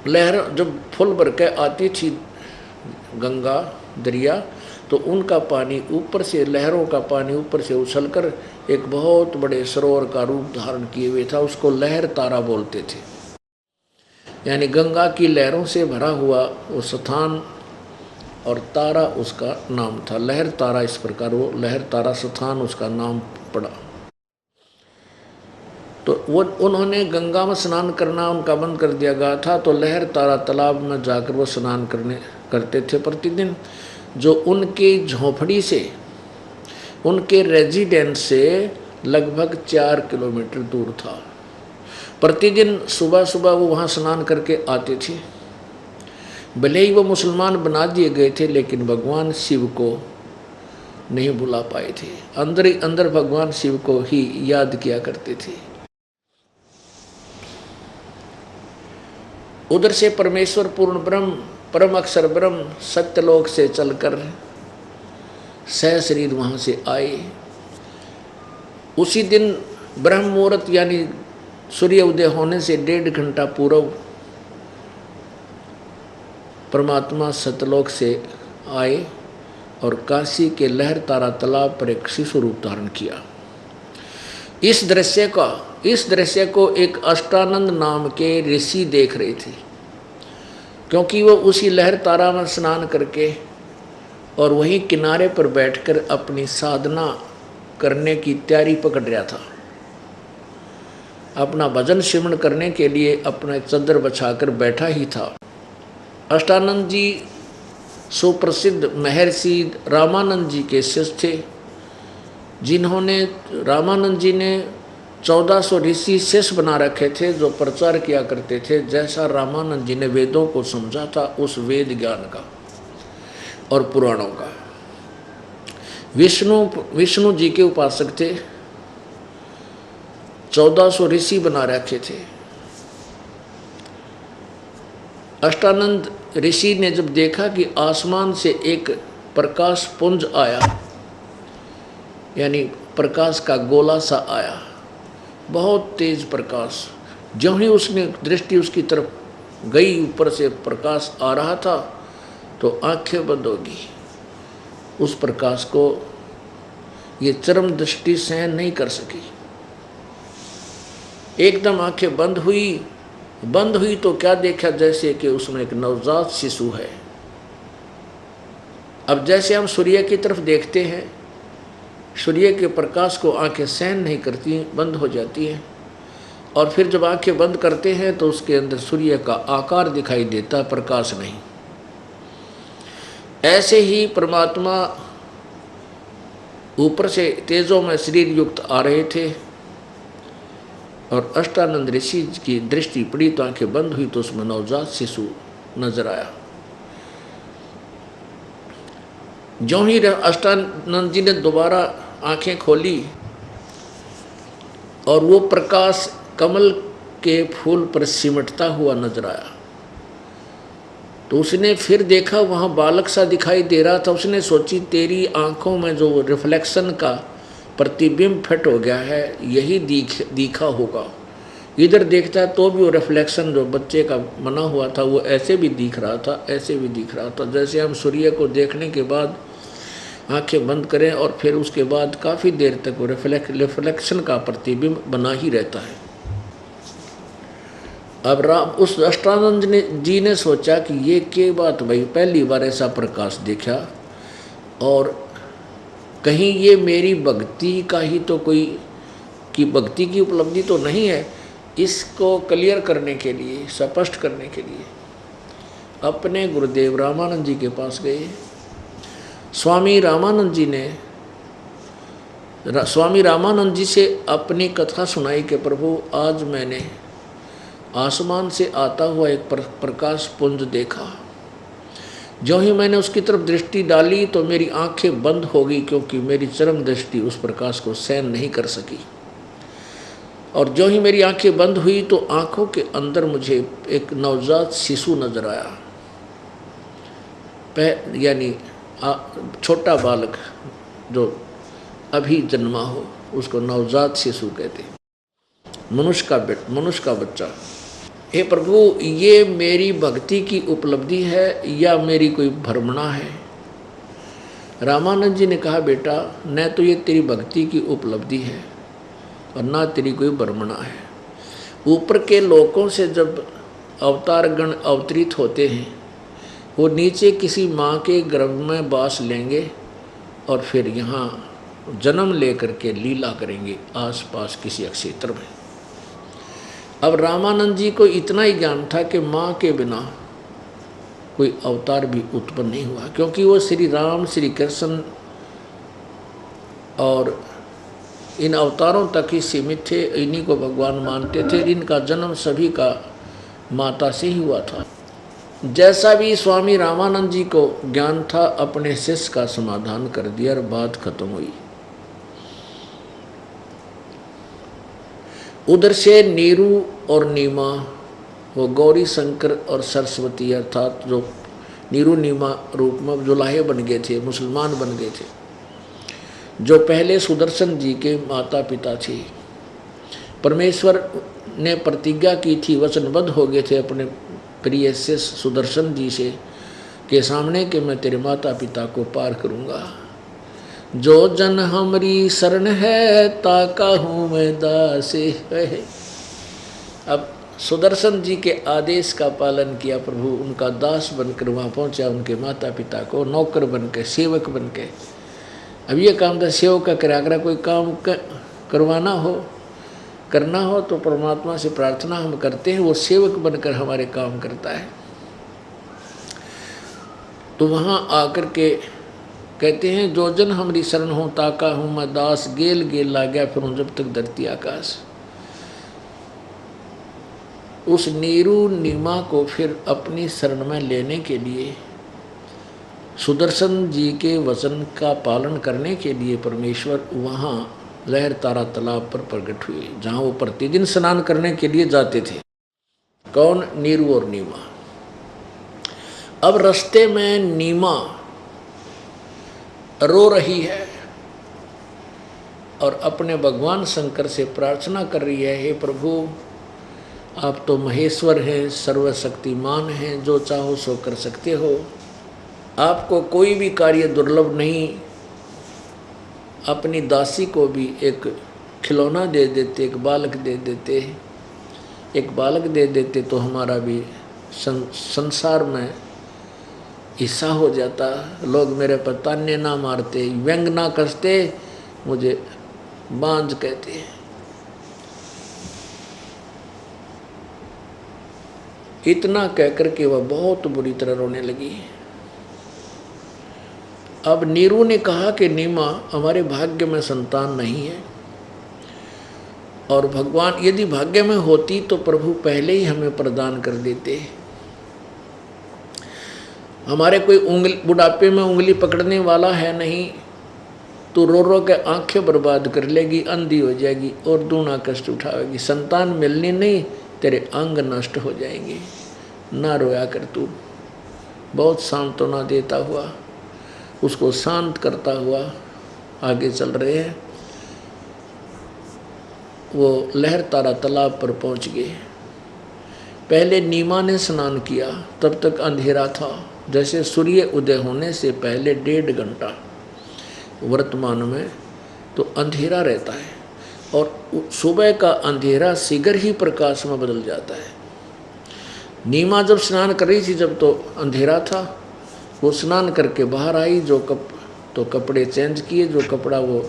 लहर जब फुल भर के आती थी गंगा दरिया, तो उनका पानी ऊपर से, लहरों का पानी ऊपर से उछलकर एक बहुत बड़े सरोवर का रूप धारण किए हुए था। उसको लहर तारा बोलते थे, यानी गंगा की लहरों से भरा हुआ वो स्थान, और तारा उसका नाम था। लहर तारा, इस प्रकार वो लहर तारा स्थान उसका नाम पड़ा। तो वो उन्होंने गंगा में स्नान करना उनका बंद कर दिया गया था, तो लहर तारा तालाब में जाकर वो स्नान करते थे प्रतिदिन, जो उनके झोंपड़ी से, उनके रेजिडेंस से लगभग 4 किलोमीटर दूर था। प्रतिदिन सुबह सुबह वो वहाँ स्नान करके आते थे। भले ही वो मुसलमान बना दिए गए थे, लेकिन भगवान शिव को नहीं भुला पाए थे। अंदर ही अंदर भगवान शिव को ही याद किया करते थे। उधर से परमेश्वर पूर्ण ब्रह्म, परम अक्षर ब्रह्म सत्यलोक से चलकर सह शरीर वहाँ से आए। उसी दिन ब्रह्म मुहूर्त यानी सूर्य उदय होने से 1.5 घंटा पूर्व परमात्मा सतलोक से आए और काशी के लहर तारा तालाब पर एक शिशु रूप धारण किया। इस दृश्य को एक अष्टानंद नाम के ऋषि देख रहे थे, क्योंकि वो उसी लहर तारा में स्नान करके और वहीं किनारे पर बैठकर अपनी साधना करने की तैयारी पकड़ रहा था। अपना भजन सिमरन करने के लिए अपना चद्दर बिछाकर बैठा ही था। अष्टानंद जी सुप्रसिद्ध महर्षि रामानंद जी के शिष्य थे, जिन्होंने रामानंद जी ने 1400 ऋषि शिष्य बना रखे थे, जो प्रचार किया करते थे जैसा रामानंद जी ने वेदों को समझा था, उस वेद ज्ञान का और पुराणों का। विष्णु जी के उपासक थे, 1400 ऋषि बना रखे थे। अष्टानंद ऋषि ने जब देखा कि आसमान से एक प्रकाश पुंज आया, यानी प्रकाश का गोला सा आया, बहुत तेज प्रकाश, ज्यों ही उसने दृष्टि उसकी तरफ गई, ऊपर से प्रकाश आ रहा था, तो आंखें बंद होगी। उस प्रकाश को ये चरम दृष्टि सहन नहीं कर सकी, एकदम आंखें बंद हुई तो क्या देखा, जैसे कि उसमें एक नवजात शिशु है। अब जैसे हम सूर्य की तरफ देखते हैं, सूर्य के प्रकाश को आंखें सहन नहीं करती, बंद हो जाती हैं, और फिर जब आंखें बंद करते हैं तो उसके अंदर सूर्य का आकार दिखाई देता, प्रकाश नहीं। ऐसे ही परमात्मा ऊपर से तेजों में शरीर युक्त आ रहे थे, और अष्टानंद ऋषि की दृष्टि पड़ी तो आंखें बंद हुई, तो उसमें नवजात शिशु नजर आया। ज्यों ही अष्टानंद जी ने दोबारा आंखें खोली और वो प्रकाश कमल के फूल पर सिमटता हुआ नजर आया, तो उसने फिर देखा वहाँ बालक सा दिखाई दे रहा था। उसने सोची तेरी आँखों में जो रिफ्लेक्शन का प्रतिबिंब फिट हो गया है यही दिखा होगा। इधर देखता है तो भी वो रिफ्लेक्शन जो बच्चे का बना हुआ था वो ऐसे भी दिख रहा था, ऐसे भी दिख रहा था। जैसे हम सूर्य को देखने के बाद आंखें बंद करें और फिर उसके बाद काफ़ी देर तक वो रिफ्लेक्शन का प्रतिबिंब बना ही रहता है। अब उस अष्टानंद जी ने सोचा कि ये क्या बात भाई, पहली बार ऐसा प्रकाश देखा और कहीं ये मेरी भक्ति का ही तो कोई कि भक्ति की उपलब्धि तो नहीं है। इसको क्लियर करने के लिए, स्पष्ट करने के लिए अपने गुरुदेव रामानंद जी के पास गए। स्वामी रामानंद जी से अपनी कथा सुनाई कि प्रभु आज मैंने आसमान से आता हुआ एक प्रकाश पुंज देखा। जो ही मैंने उसकी तरफ दृष्टि डाली तो मेरी आंखें बंद हो गई, क्योंकि मेरी चरम दृष्टि उस प्रकाश को सहन नहीं कर सकी। और जो ही मेरी आंखें बंद हुई तो आंखों के अंदर मुझे एक नवजात शिशु नजर आया, यानी छोटा बालक जो अभी जन्मा हो उसको नवजात शिशु कहते, मनुष्य का बच्चा। हे प्रभु, ये मेरी भक्ति की उपलब्धि है या मेरी कोई भ्रमणा है? रामानंद जी ने कहा बेटा, न तो ये तेरी भक्ति की उपलब्धि है और ना तेरी कोई भ्रमणा है। ऊपर के लोकों से जब अवतार गण अवतरित होते हैं वो नीचे किसी माँ के गर्भ में बास लेंगे और फिर यहाँ जन्म लेकर के लीला करेंगे आसपास किसी क्षेत्र में। अब रामानंद जी को इतना ही ज्ञान था कि माँ के बिना कोई अवतार भी उत्पन्न नहीं हुआ, क्योंकि वो श्री राम, श्री कृष्ण और इन अवतारों तक ही सीमित थे, इन्हीं को भगवान मानते थे। इनका जन्म सभी का माता से ही हुआ था। जैसा भी स्वामी रामानंद जी को ज्ञान था अपने शिष्य का समाधान कर दिया और बात खत्म हुई। उधर से नीरू और नीमा, वो गौरी शंकर और सरस्वती अर्थात जो नीरू नीमा रूप में जुलाहे बन गए थे, मुसलमान बन गए थे, जो पहले सुदर्शन जी के माता पिता थे। परमेश्वर ने प्रतिज्ञा की थी, वचनबद्ध हो गए थे अपने प्रिय शिष्य सुदर्शन जी से के सामने कि मैं तेरे माता पिता को पार करूँगा। जो जन हमरी शरण है ताका हूँ मैं दासे है। अब सुदर्शन जी के आदेश का पालन किया प्रभु, उनका दास बनकर वहाँ पहुँचा, उनके माता पिता को नौकर बन के, सेवक बन के। अब ये काम था सेवक का करा करा, कोई काम करना हो तो परमात्मा से प्रार्थना हम करते हैं, वो सेवक बनकर हमारे काम करता है। तो वहाँ आकर के कहते हैं जो जन हमारी शरण हो ताका हूँ मैं दास, गेल गेल ला गया फिर जब तक धरती आकाश। उस नीरू नीमा को फिर अपनी शरण में लेने के लिए, सुदर्शन जी के वचन का पालन करने के लिए परमेश्वर वहाँ लहर तारा तालाब पर प्रकट हुए, जहाँ वो प्रतिदिन स्नान करने के लिए जाते थे। कौन? नीरू और नीमा। अब रास्ते में नीमा रो रही है और अपने भगवान शंकर से प्रार्थना कर रही है, हे प्रभु आप तो महेश्वर हैं, सर्वशक्तिमान हैं, जो चाहो सो कर सकते हो, आपको कोई भी कार्य दुर्लभ नहीं। अपनी दासी को भी एक खिलौना दे देते, एक बालक दे देते तो हमारा भी संसार में हिस्सा हो जाता, लोग मेरे पर ताने ना मारते, व्यंग ना कसते, मुझे बांझ कहते हैं। इतना कहकर के वह बहुत बुरी तरह रोने लगी। अब नीरू ने कहा कि नीमा हमारे भाग्य में संतान नहीं है, और भगवान यदि भाग्य में होती तो प्रभु पहले ही हमें प्रदान कर देते। हमारे कोई बुढ़ापे में उंगली पकड़ने वाला है नहीं, तो रो रो के आंखें बर्बाद कर लेगी, अंधी हो जाएगी और दूना कष्ट उठाएगी। संतान मिलनी नहीं, तेरे अंग नष्ट हो जाएंगे, ना रोया कर तू। बहुत सांत्वना देता हुआ, उसको शांत करता हुआ आगे चल रहे हैं। वो लहर तारा तालाब पर पहुंच गए। पहले नीमा ने स्नान किया, तब तक अंधेरा था। जैसे सूर्य उदय होने से पहले 1.5 घंटा वर्तमान में तो अंधेरा रहता है, और सुबह का अंधेरा शीघ्र ही प्रकाश में बदल जाता है। नीमा जब स्नान कर रही थी, जब तो अंधेरा था, वो स्नान करके बाहर आई, तो कपड़े चेंज किए, जो कपड़ा वो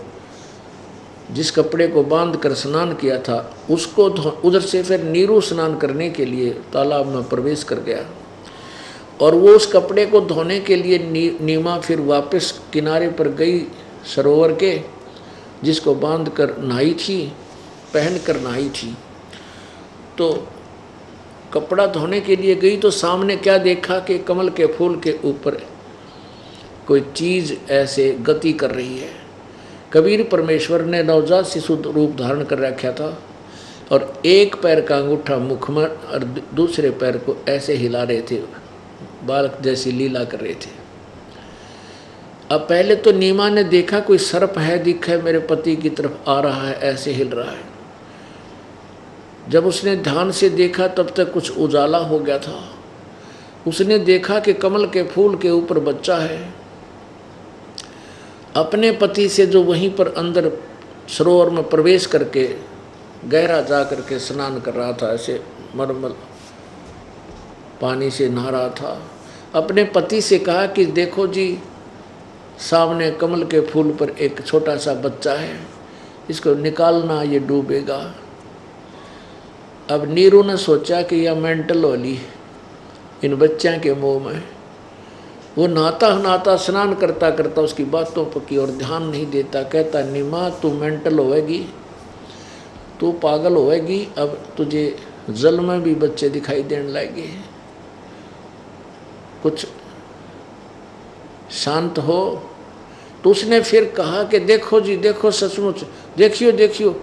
जिस कपड़े को बांध कर स्नान किया था उसको उधर से फिर नीरू स्नान करने के लिए तालाब में प्रवेश कर गया, और वो उस कपड़े को धोने के लिए नीमा फिर वापस किनारे पर गई सरोवर के, जिसको बांध कर नहाई थी, पहन कर नहाई थी। तो कपड़ा धोने के लिए गई तो सामने क्या देखा कि कमल के फूल के ऊपर कोई चीज़ ऐसे गति कर रही है। कबीर परमेश्वर ने नवजात शिशु रूप धारण कर रखा था, और एक पैर का अंगूठा मुख में और दूसरे पैर को ऐसे हिला रहे थे, बालक जैसी लीला कर रहे थे। अब पहले तो नीमा ने देखा कोई सर्प है, दिखा है मेरे पति की तरफ आ रहा है, ऐसे हिल रहा है। जब उसने ध्यान से देखा तब तक कुछ उजाला हो गया था। उसने देखा कि कमल के फूल के ऊपर बच्चा है। अपने पति से जो वहीं पर अंदर सरोवर में प्रवेश करके गहरा जा करके स्नान कर रहा था, ऐसे मलमल पानी से नहा रहा था, अपने पति से कहा कि देखो जी, सामने कमल के फूल पर एक छोटा सा बच्चा है, इसको निकालना, ये डूबेगा। अब नीरू ने सोचा कि यह मेंटल वाली इन बच्चों के मुंह में, वो नहाता नहाता स्नान करता करता उसकी बातों पर की और ध्यान नहीं देता। कहता नीमा, तू मेंटल होएगी, तू पागल होएगी, अब तुझे जल में भी बच्चे दिखाई देने लगे, कुछ शांत हो। तो उसने फिर कहा कि देखो जी, देखो, सचमुच देखियो देखियो।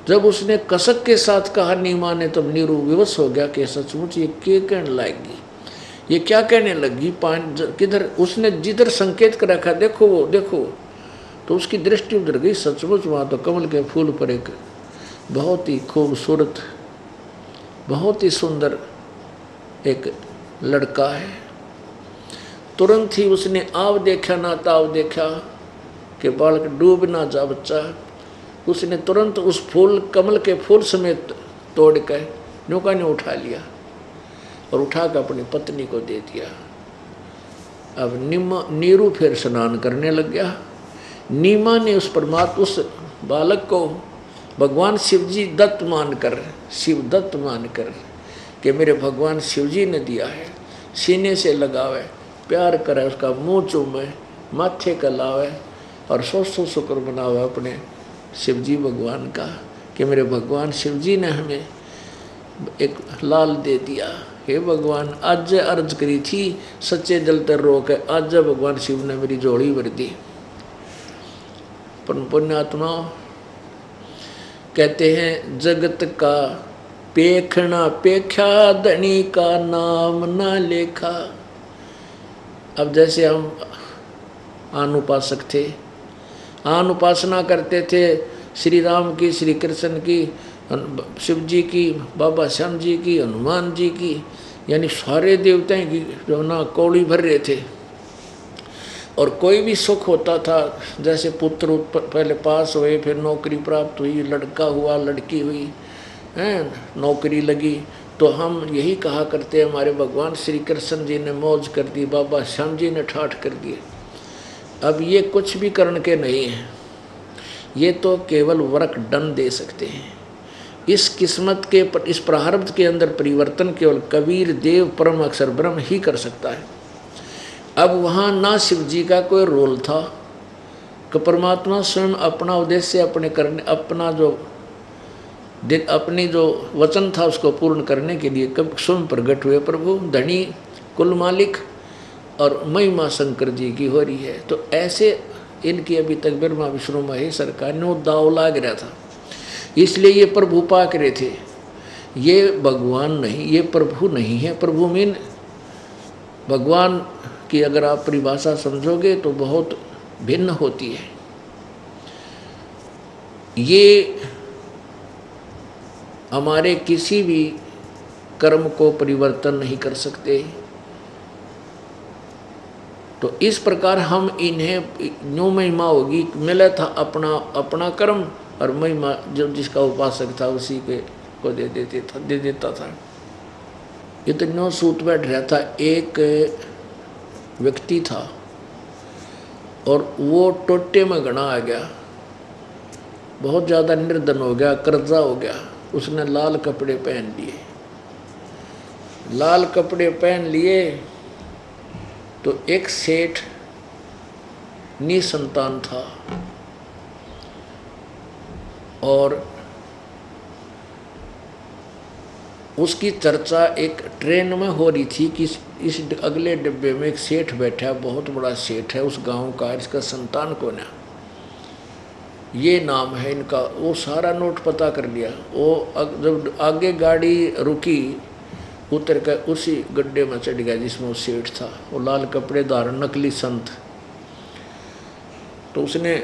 जब उसने कसक के साथ कहा नीमा ने, तब नीरू विवश हो गया कि सचमुच ये क्या कहने लगी, ये क्या कहने लगी, पानी किधर, उसने जिधर संकेत कर रखा, देखो वो देखो, तो उसकी दृष्टि उधर गई। सचमुच वहाँ तो कमल के फूल पर एक बहुत ही खूबसूरत, बहुत ही सुंदर एक लड़का है। तुरंत ही उसने आव देखा ना ताव देखा कि बालक डूब ना जा बच्चा। उसने तुरंत उस फूल, कमल के फूल समेत तोड़ कर नौका ने उठा लिया और उठाकर अपनी पत्नी को दे दिया। अब नीरू फिर स्नान करने लग गया। नीमा ने उस परमात्मा, उस बालक को भगवान शिवजी दत्त मानकर, शिव दत्त मानकर कि मेरे भगवान शिवजी ने दिया है, सीने से लगावे, प्यार करे, उसका मुँह चूमे, माथे का लावे और सौ शुक्र मनावे अपने शिवजी भगवान का कि मेरे भगवान शिवजी ने हमें एक लाल दे दिया। हे भगवान, आज अर्ज करी थी सच्चे दिल तर रोक है, आज भगवान शिव ने मेरी जोड़ी भर दी। पुण्यात्मा कहते हैं, जगत का पेखना पेख्या, धनी का नाम ना लेखा। अब जैसे हम अनुपासक थे, अनुपासना करते थे श्री राम की, श्री कृष्ण की, शिव जी की, बाबा श्याम जी की, हनुमान जी की, यानी सारे देवताओं की जो ना कौड़ी भर रहे थे। और कोई भी सुख होता था, जैसे पुत्र पहले पास हुए, फिर नौकरी प्राप्त हुई, लड़का हुआ, लड़की हुई, नौकरी लगी, तो हम यही कहा करते हैं हमारे भगवान श्री कृष्ण जी ने मौज कर दी, बाबा श्याम जी ने ठाठ कर दिए। अब ये कुछ भी करण के नहीं है, ये तो केवल वर्क डन दे सकते हैं। इस किस्मत के, इस प्रारब्ध के अंदर परिवर्तन केवल कबीर देव परम अक्षर ब्रह्म ही कर सकता है। अब वहाँ ना शिव जी का कोई रोल था कि परमात्मा स्वयं अपना उद्देश्य अपने करने, अपनी जो वचन था उसको पूर्ण करने के लिए कब स्वयं प्रकट हुए। प्रभु धनी कुल मालिक और महिमा शंकर जी की हो रही है। तो ऐसे इनकी अभी तक ब्रह्मा विष्णु महेश्वर का नो दाव लाग रहा था, इसलिए ये प्रभु पाक रहे थे। ये भगवान नहीं, ये प्रभु नहीं है। प्रभु मीन भगवान की अगर आप परिभाषा समझोगे तो बहुत भिन्न होती है। ये हमारे किसी भी कर्म को परिवर्तन नहीं कर सकते। तो इस प्रकार हम इन्हें न्यू महिमा होगी, मिला था अपना अपना कर्म और महिमा जो जिसका उपासक था उसी के को दे देता था। इतना सूत बैठ रहा था। एक व्यक्ति था और वो टोटे में घना आ गया, बहुत ज़्यादा निर्धन हो गया, कर्जा हो गया। उसने लाल कपड़े पहन लिए। लाल कपड़े पहन लिए तो एक सेठ निसंतान था और उसकी चर्चा एक ट्रेन में हो रही थी कि इस अगले डिब्बे में एक सेठ बैठा है, बहुत बड़ा सेठ है उस गांव का, इसका संतान कौन है, ये नाम है इनका। वो सारा नोट पता कर लिया। वो जब आगे गाड़ी रुकी उतर कर उसी गड्ढे में चढ़ गया जिसमें वो सेठ था, वो लाल कपड़े धारण नकली संत। तो उसने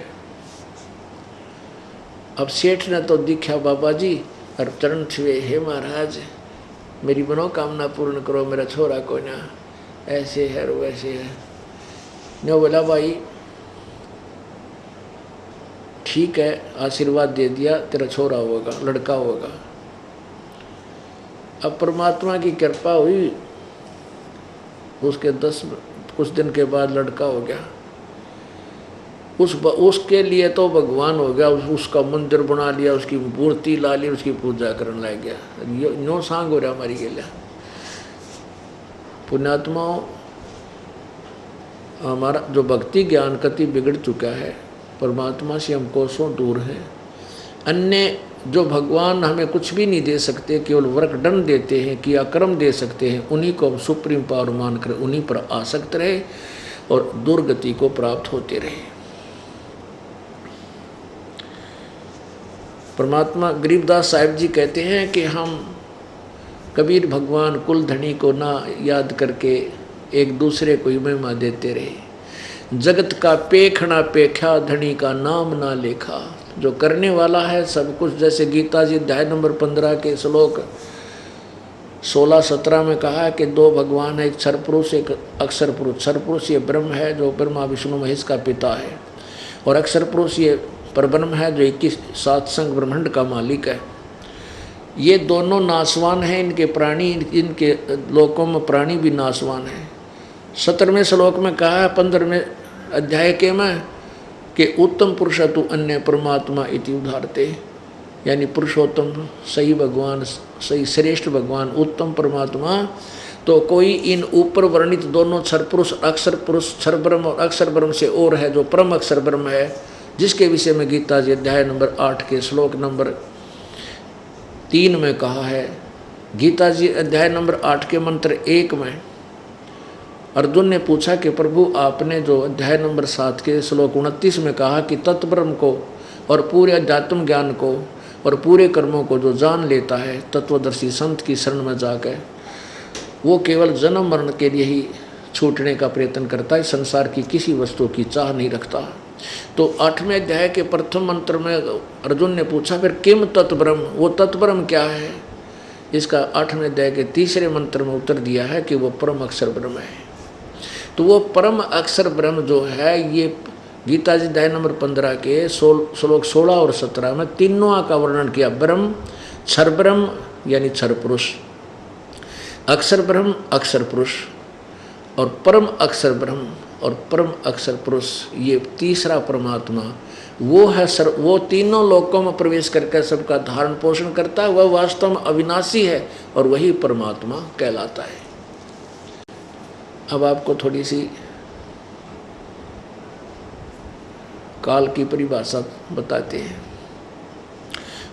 अब सेठ ने तो दिखा बाबा जी और चरण छुए, हे महाराज मेरी मनोकामना पूर्ण करो, मेरा छोरा को ना ऐसे है और वैसे है। ने बोला भाई ठीक है, आशीर्वाद दे दिया, तेरा छोरा होगा, लड़का होगा। अब परमात्मा की कृपा हुई, उसके कुछ दिन के बाद लड़का हो गया। उसके लिए तो भगवान हो गया, उसका मंदिर बना लिया, उसकी मूर्ति ला ली, उसकी पूजा करने लग गया। नो सांग हो रहा हमारी के लिए। पुण्यात्माओं, हमारा जो भक्ति ज्ञान कति बिगड़ चुका है, परमात्मा से हम कोसों दूर हैं। अन्य जो भगवान हमें कुछ भी नहीं दे सकते, केवल वर्कडन देते हैं, किया कर्म दे सकते हैं, उन्हीं को हम सुप्रीम पावर मानकर उन्हीं पर आसक्त रहे और दुर्गति को प्राप्त होते रहे। परमात्मा गरीबदास साहिब जी कहते हैं कि हम कबीर भगवान कुलधनी को ना याद करके एक दूसरे को महिमा देते रहे। जगत का पेखना पेखा, धनी का नाम ना लेखा। जो करने वाला है सब कुछ, जैसे गीता जी अध्याय नंबर 15 के श्लोक 16-17 में कहा है कि दो भगवान है, एक क्षर पुरुष एक अक्षर पुरुष। क्षर पुरुष ये ब्रह्म है जो ब्रह्मा विष्णु महेश का पिता है, और अक्षर पुरुष ये परब्रह्म है जो 21 सातसंग ब्रह्मांड का मालिक है। ये दोनों नाशवान हैं, इनके प्राणी, इनके लोकों में प्राणी भी नाशवान है। 17वें श्लोक में कहा है 15वें अध्याय के में कि उत्तम पुरुष तु अन्य परमात्मा इति उदाहरते, यानी पुरुषोत्तम सही भगवान, सही श्रेष्ठ भगवान, उत्तम परमात्मा। तो कोई इन ऊपर वर्णित दोनों क्षर पुरुष अक्षर पुरुष, क्षर ब्रह्म और अक्षर ब्रह्म से और है जो परम अक्षर ब्रह्म है, जिसके विषय में गीता जी अध्याय नंबर 8 के श्लोक नंबर 3 में कहा है। गीता जी अध्याय नंबर 8 के मंत्र 1 में अर्जुन ने पूछा कि प्रभु आपने जो अध्याय नंबर 7 के श्लोक 29 में कहा कि तत्ब्रह्म को और पूरे अध्यात्म ज्ञान को और पूरे कर्मों को जो जान लेता है तत्वदर्शी संत की शरण में जाकर, वो केवल जन्म मरण के लिए ही छूटने का प्रयत्न करता है, संसार की किसी वस्तु की चाह नहीं रखता। तो 8वें अध्याय के प्रथम मंत्र में अर्जुन ने पूछा फिर किम तत्ब्रह्म, वो तत्ब्रह्म क्या है? इसका 8वें अध्याय के 3रे मंत्र में उत्तर दिया है कि वो परम अक्षर ब्रह्म है। तो वो परम अक्षर ब्रह्म जो है, ये गीता जी अध्याय नंबर 15 के श्लोक 16 और 17 में तीनों का वर्णन किया। ब्रह्म, क्षर ब्रह्म यानी क्षर पुरुष, अक्षर ब्रह्म अक्षर पुरुष, और परम अक्षर ब्रह्म और परम अक्षर पुरुष, ये तीसरा परमात्मा वो है वो तीनों लोकों में प्रवेश करके सबका धारण पोषण करता है। वह वास्तव में अविनाशी है और वही परमात्मा कहलाता है। अब आपको थोड़ी सी काल की परिभाषा बताते हैं,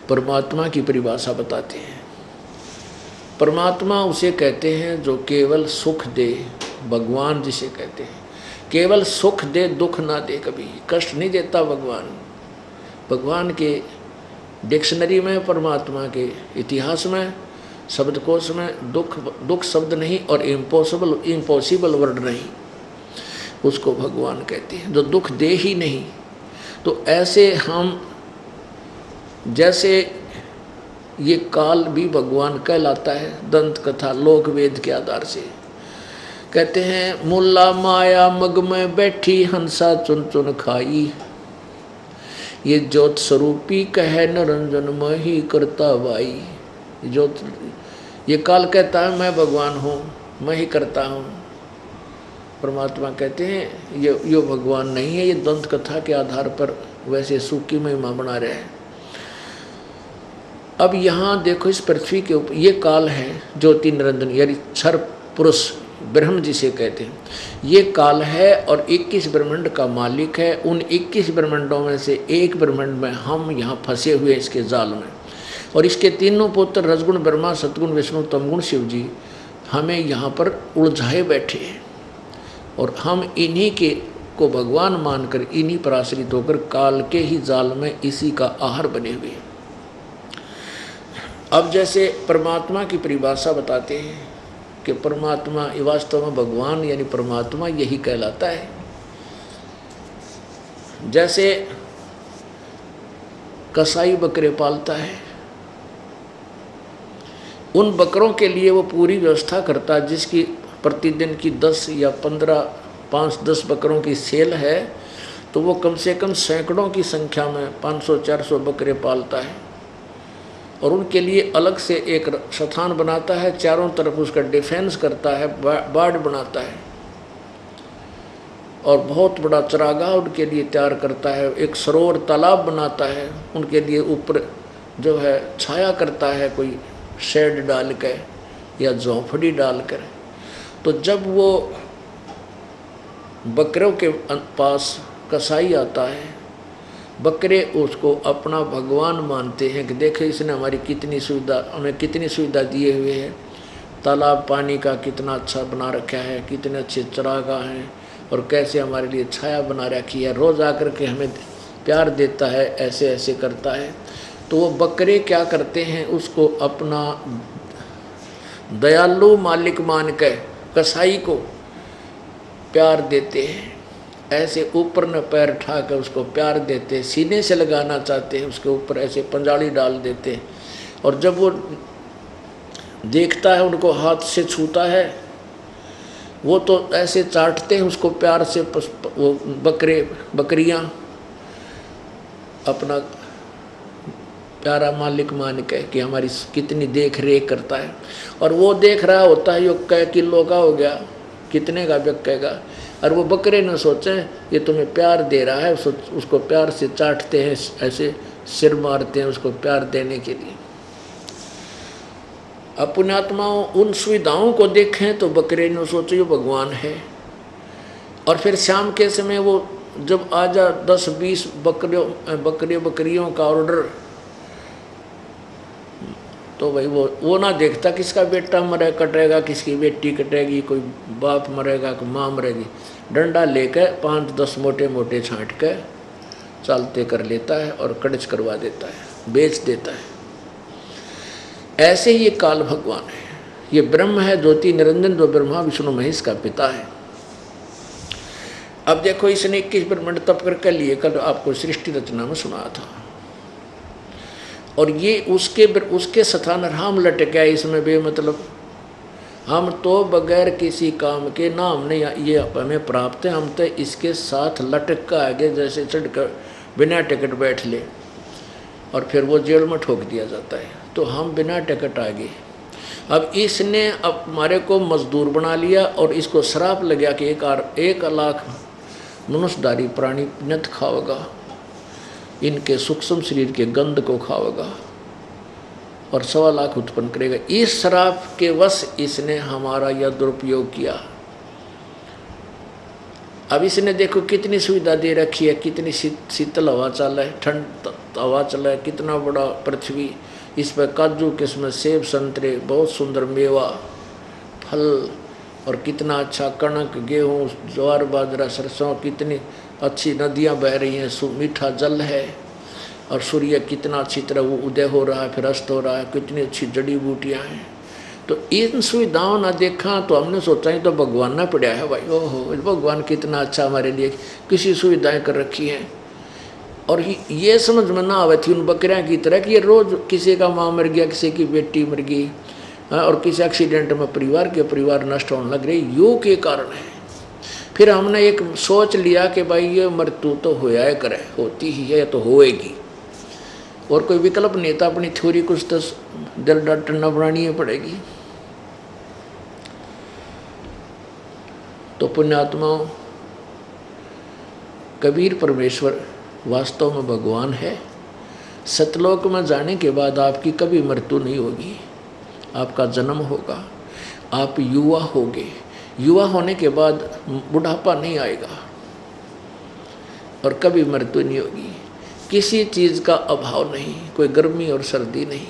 परमात्मा की परिभाषा बताते हैं। परमात्मा उसे कहते हैं जो केवल सुख दे, भगवान जिसे कहते हैं केवल सुख दे, दुख ना दे, कभी कष्ट नहीं देता भगवान। भगवान के डिक्शनरी में, परमात्मा के इतिहास में, शब्दकोश में दुख शब्द नहीं और इम्पॉसिबल वर्ड नहीं। उसको भगवान कहते हैं, जो दुख दे ही नहीं। तो ऐसे हम, जैसे ये काल भी भगवान कहलाता है दंत कथा लोक वेद के आधार से। कहते हैं मुल्ला माया मग में बैठी हंसा चुन चुन खाई, ये ज्योत स्वरूपी कहे निरंजन में ही करता भाई। ज्योत, ये काल कहता है मैं भगवान हूँ, मैं ही करता हूँ। परमात्मा कहते हैं ये भगवान नहीं है, ये दंत कथा के आधार पर वैसे सूखी महिमा बना रहे हैं। अब यहाँ देखो इस पृथ्वी के ऊपर ये काल है ज्योति निरंजन, यानी क्षर पुरुष ब्रह्म जिसे कहते हैं, ये काल है और 21 ब्रह्मांड का मालिक है। उन 21 ब्रह्मांडों में से एक ब्रह्मांड में हम यहाँ फंसे हुए इसके जाल में, और इसके तीनों पुत्र रजगुण ब्रह्मा, सतगुण विष्णु, तमगुण शिव जी हमें यहाँ पर उलझाए बैठे हैं, और हम इन्हीं के को भगवान मानकर इन्हीं पर आश्रित होकर काल के ही जाल में इसी का आहार बने हुए हैं। अब जैसे परमात्मा की परिभाषा बताते हैं कि परमात्मा वास्तव में भगवान यानी परमात्मा यही कहलाता है। जैसे कसाई बकरे पालता है, उन बकरों के लिए वो पूरी व्यवस्था करता है, जिसकी प्रतिदिन की 10 या 15, 5-10 बकरों की सेल है, तो वो कम से कम सैकड़ों की संख्या में 500-400 बकरे पालता है, और उनके लिए अलग से एक स्थान बनाता है, चारों तरफ उसका डिफेंस करता है, बाड़ बनाता है, और बहुत बड़ा चरागाह उनके लिए तैयार करता है, एक सरोवर तालाब बनाता है, उनके लिए ऊपर जो है छाया करता है, कोई शेड डाल कर या झोंपड़ी डालकर। तो जब वो बकरों के पास कसाई आता है, बकरे उसको अपना भगवान मानते हैं कि देखो इसने हमारी कितनी सुविधा, हमें कितनी सुविधा दिए हुए है, तालाब पानी का कितना अच्छा बना रखा है, कितने अच्छे चरागाह हैं, और कैसे हमारे लिए छाया बना रखी है, रोज़ आकर के हमें प्यार देता है, ऐसे ऐसे करता है। तो वो बकरे क्या करते हैं, उसको अपना दयालु मालिक मान के कसाई को प्यार देते हैं, ऐसे ऊपर न पैर उठा कर उसको प्यार देते हैं, सीने से लगाना चाहते हैं, उसके ऊपर ऐसे पंजाली डाल देते हैं, और जब वो देखता है उनको हाथ से छूता है, वो तो ऐसे चाटते हैं उसको प्यार से, वो बकरियां अपना प्यारा मालिक मान के कि हमारी कितनी देख रेख करता है। और वो देख रहा होता है, यो कै किलो का हो गया, कितने का बिकेगा, और वो बकरे न सोचें ये तुम्हें प्यार दे रहा है, उसको प्यार से चाटते हैं, ऐसे सिर मारते हैं उसको प्यार देने के लिए। अब पुण्यात्माओं उन सुविधाओं को देखें तो बकरे न सोचे ये भगवान है, और फिर शाम के समय वो जब आ जा 10-20 बकरियों का ऑर्डर, तो भाई वो ना देखता किसका बेटा मरे कटेगा, किसकी बेटी कटेगी, कोई बाप मरेगा, कोई माँ मरेगी, डंडा लेकर 5-10 मोटे मोटे छांट के चालते कर लेता है और कड़च करवा देता है, बेच देता है। ऐसे ही ये काल भगवान है, ये ब्रह्म है ज्योति निरंजन, जो ब्रह्मा विष्णु महेश का पिता है। अब देखो इसने 21 ब्रह्मांड तप करके लिए, कल आपको सृष्टि रचना में सुना था, और ये उसके स्थान राम लटक गया इसमें बेमतलब। हम तो बगैर किसी काम के ना हमने ये हमें प्राप्त है, हम तो इसके साथ लटक कर आगे जैसे चढ़कर बिना टिकट बैठ ले, और फिर वो जेल में ठोक दिया जाता है, तो हम बिना टिकट आ गए। अब इसने अब हमारे को मजदूर बना लिया, और इसको श्राप लग गया कि 1 लाख मनुष्यधारी प्राणी नत खाओगा, इनके सूक्ष्म शरीर के गंध को खाओगा और 1.25 लाख उत्पन्न करेगा। इस श्राप के वश इसने हमारा यह दुरुपयोग किया। अब इसने देखो कितनी सुविधा दे रखी है, कितनी शीतल हवा चल है, ठंड हवा चल है, कितना बड़ा पृथ्वी, इस पर काजू किस्म, सेब, संतरे, बहुत सुंदर मेवा, फल, और कितना अच्छा कणक, गेहूँ, ज्वार, बाजरा, सरसों, कितनी अच्छी नदियाँ बह रही हैं, मीठा जल है, और सूर्य कितना अच्छी तरह वो उदय हो रहा है, फिर अस्त हो रहा है, कितनी अच्छी जड़ी बूटियाँ हैं। तो इन सुविधाओं ना देखा तो हमने सोचा ही तो भगवान ना पड़ा है भाई, ओहो भगवान कितना अच्छा हमारे लिए किसी सुविधाएं कर रखी हैं। और ये समझ में ना आवे थी उन बकरियाँ की तरह कि ये रोज़ किसी का माँ मर गया, किसी की बेटी मर गई, और किसी एक्सीडेंट में परिवार नष्ट होने लग रही, योग के कारण है। फिर हमने एक सोच लिया कि भाई ये मृत्यु तो होया है, करे होती ही है तो होएगी, और कोई विकल्प नहीं था। अपनी थ्योरी कुछ तो दिल डटना बनानी ही पड़ेगी। तो पुण्यात्माओं, कबीर परमेश्वर वास्तव में भगवान है। सतलोक में जाने के बाद आपकी कभी मृत्यु नहीं होगी, आपका जन्म होगा, आप युवा होगे। युवा होने के बाद बुढ़ापा नहीं आएगा और कभी मृत्यु नहीं होगी। किसी चीज़ का अभाव नहीं, कोई गर्मी और सर्दी नहीं,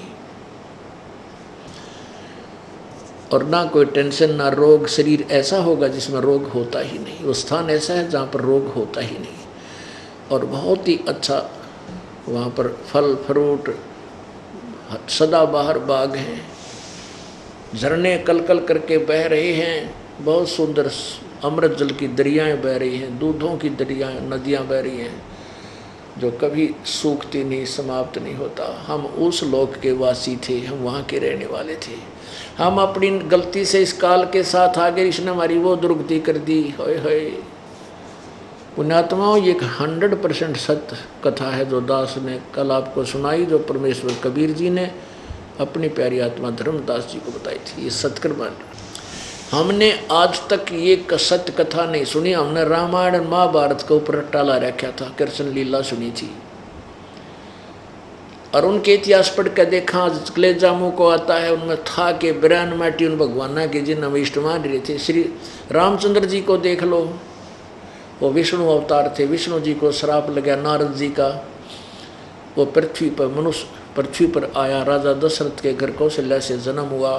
और ना कोई टेंशन, ना रोग। शरीर ऐसा होगा जिसमें रोग होता ही नहीं, वो स्थान ऐसा है जहाँ पर रोग होता ही नहीं। और बहुत ही अच्छा वहाँ पर फल फ्रूट, सदाबहार बाग हैं, झरने कल कल करके बह रहे हैं, बहुत सुंदर अमृत जल की दरियाएं बह रही हैं, दूधों की दरियाएं, नदियां बह रही हैं, जो कभी सूखती नहीं, समाप्त नहीं होता। हम उस लोक के वासी थे, हम वहाँ के रहने वाले थे। हम अपनी गलती से इस काल के साथ आगे इसने हमारी वो दुर्गति कर दी। होए होए पुण्यात्माओं, ये 100% सत्य कथा है जो दास ने कल आपको सुनाई, जो परमेश्वर कबीर जी ने अपनी प्यारी आत्मा धर्मदास जी को बताई थी। ये सत्कर्म हमने आज तक ये सत्य कथा नहीं सुनी। हमने रामायण और महाभारत के ऊपर टाला रखा था, कृष्ण लीला सुनी थी, और उनके इतिहास पढ़ कर देखा, कलेजा मुँह को आता है। उनमें था कि बिरान माटी उन भगवाना के जिन हम इष्ट मान रहे थे। श्री रामचंद्र जी को देख लो, वो विष्णु अवतार थे। विष्णु जी को श्राप लगा नारद जी का, वो पृथ्वी पर आया। राजा दशरथ के घर कौशल्या से जन्म हुआ,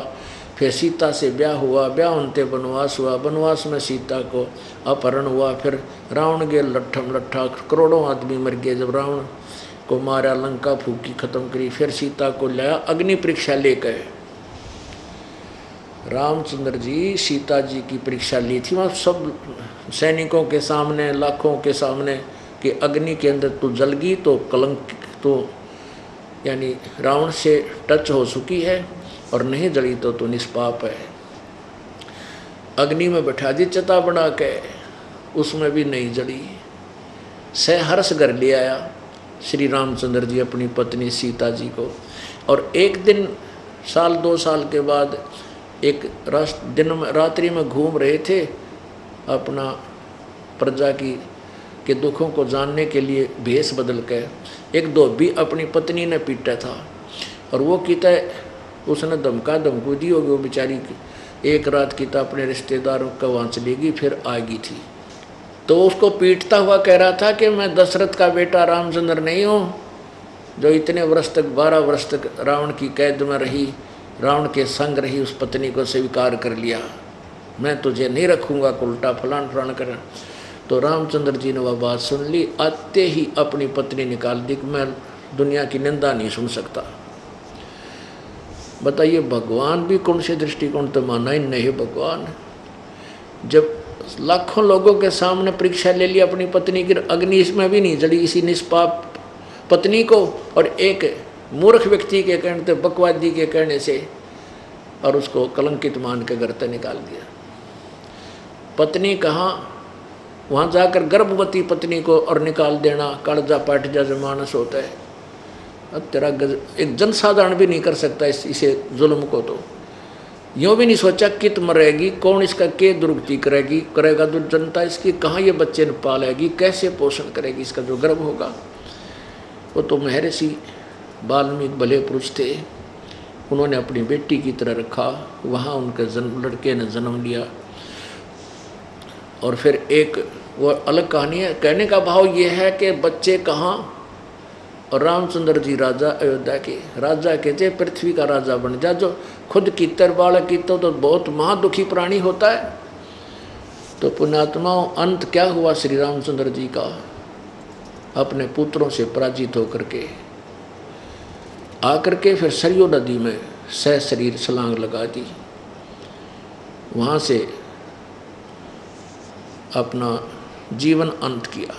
फिर सीता से ब्याह हुआ, ब्याह होते बनवास हुआ, बनवास में सीता को अपहरण हुआ, फिर रावण के लट्ठम लट्ठा करोड़ों आदमी मर गए। जब रावण को मारा, लंका फूकी खत्म करी, फिर सीता को लाया, अग्नि परीक्षा लेकर। रामचंद्र जी सीता जी की परीक्षा ली थी, वहाँ सब सैनिकों के सामने, लाखों के सामने, कि अग्नि के अंदर तो जल गई तो कलंक, तो यानी रावण से टच हो चुकी है, और नहीं जली तो निष्पाप है। अग्नि में बैठा दी चिता बना के, उसमें भी नहीं जली। सहर्ष घर ले आया श्री रामचंद्र जी अपनी पत्नी सीता जी को। और एक दिन, साल 2 साल के बाद, एक दिन में रात्रि में घूम रहे थे, अपना प्रजा के दुखों को जानने के लिए भेष बदल के, एक धोबी अपनी पत्नी ने पीटा था, और वो कहता उसने धमका धमकू दी होगी वो बेचारी। एक रात की तो अपने रिश्तेदारों का वहाँ चली गई, फिर आ गई थी। तो उसको पीटता हुआ कह रहा था कि मैं दशरथ का बेटा रामचंद्र नहीं हूँ, जो इतने वर्ष तक 12 वर्ष तक रावण की कैद में रही, रावण के संग रही, उस पत्नी को स्वीकार कर लिया। मैं तुझे नहीं रखूँगा, उल्टा फलान फलान कर। तो रामचंद्र जी ने वह बात सुन ली, आते ही अपनी पत्नी निकाल दी कि मैं दुनिया की निंदा नहीं सुन सकता। बताइए, भगवान भी कौन से दृष्टिकोण तो माना ही नहीं। भगवान जब लाखों लोगों के सामने परीक्षा ले ली अपनी पत्नी की, अग्नि इसमें भी नहीं जली, इसी निष्पाप पत्नी को, और एक मूर्ख व्यक्ति के कहने से, बकवादी के कहने से, और उसको कलंकित मान के घर से निकाल दिया। पत्नी कहाँ, वहाँ जाकर गर्भवती पत्नी को और निकाल देना, कालजा पाट जा जो मानस होता है। अब तेरा एक जनसाधारण भी नहीं कर सकता इसे जुल्म को। तो यूँ भी नहीं सोचा कित मरेगी, कौन इसका के दुर्गति करेगा तो जनता इसकी, कहाँ ये बच्चे न पालेगी, कैसे पोषण करेगी इसका जो गर्भ होगा। वो तो महर्षि वाल्मीकि भले पुरुष थे, उन्होंने अपनी बेटी की तरह रखा। वहाँ उनके लड़के ने जन्म लिया। और फिर एक वो अलग कहानी है। कहने का भाव ये है कि बच्चे कहाँ, और रामचंद्र जी राजा, अयोध्या के राजा कहते पृथ्वी का राजा बन जा। जो खुद कीतर बालक की तो बहुत महादुखी प्राणी होता है। तो पुण्यात्माओं, अंत क्या हुआ श्री रामचंद्र जी का? अपने पुत्रों से पराजित होकर के आकर के फिर सरयू नदी में शरीर छलांग लगा दी। वहाँ से अपना जीवन अंत किया।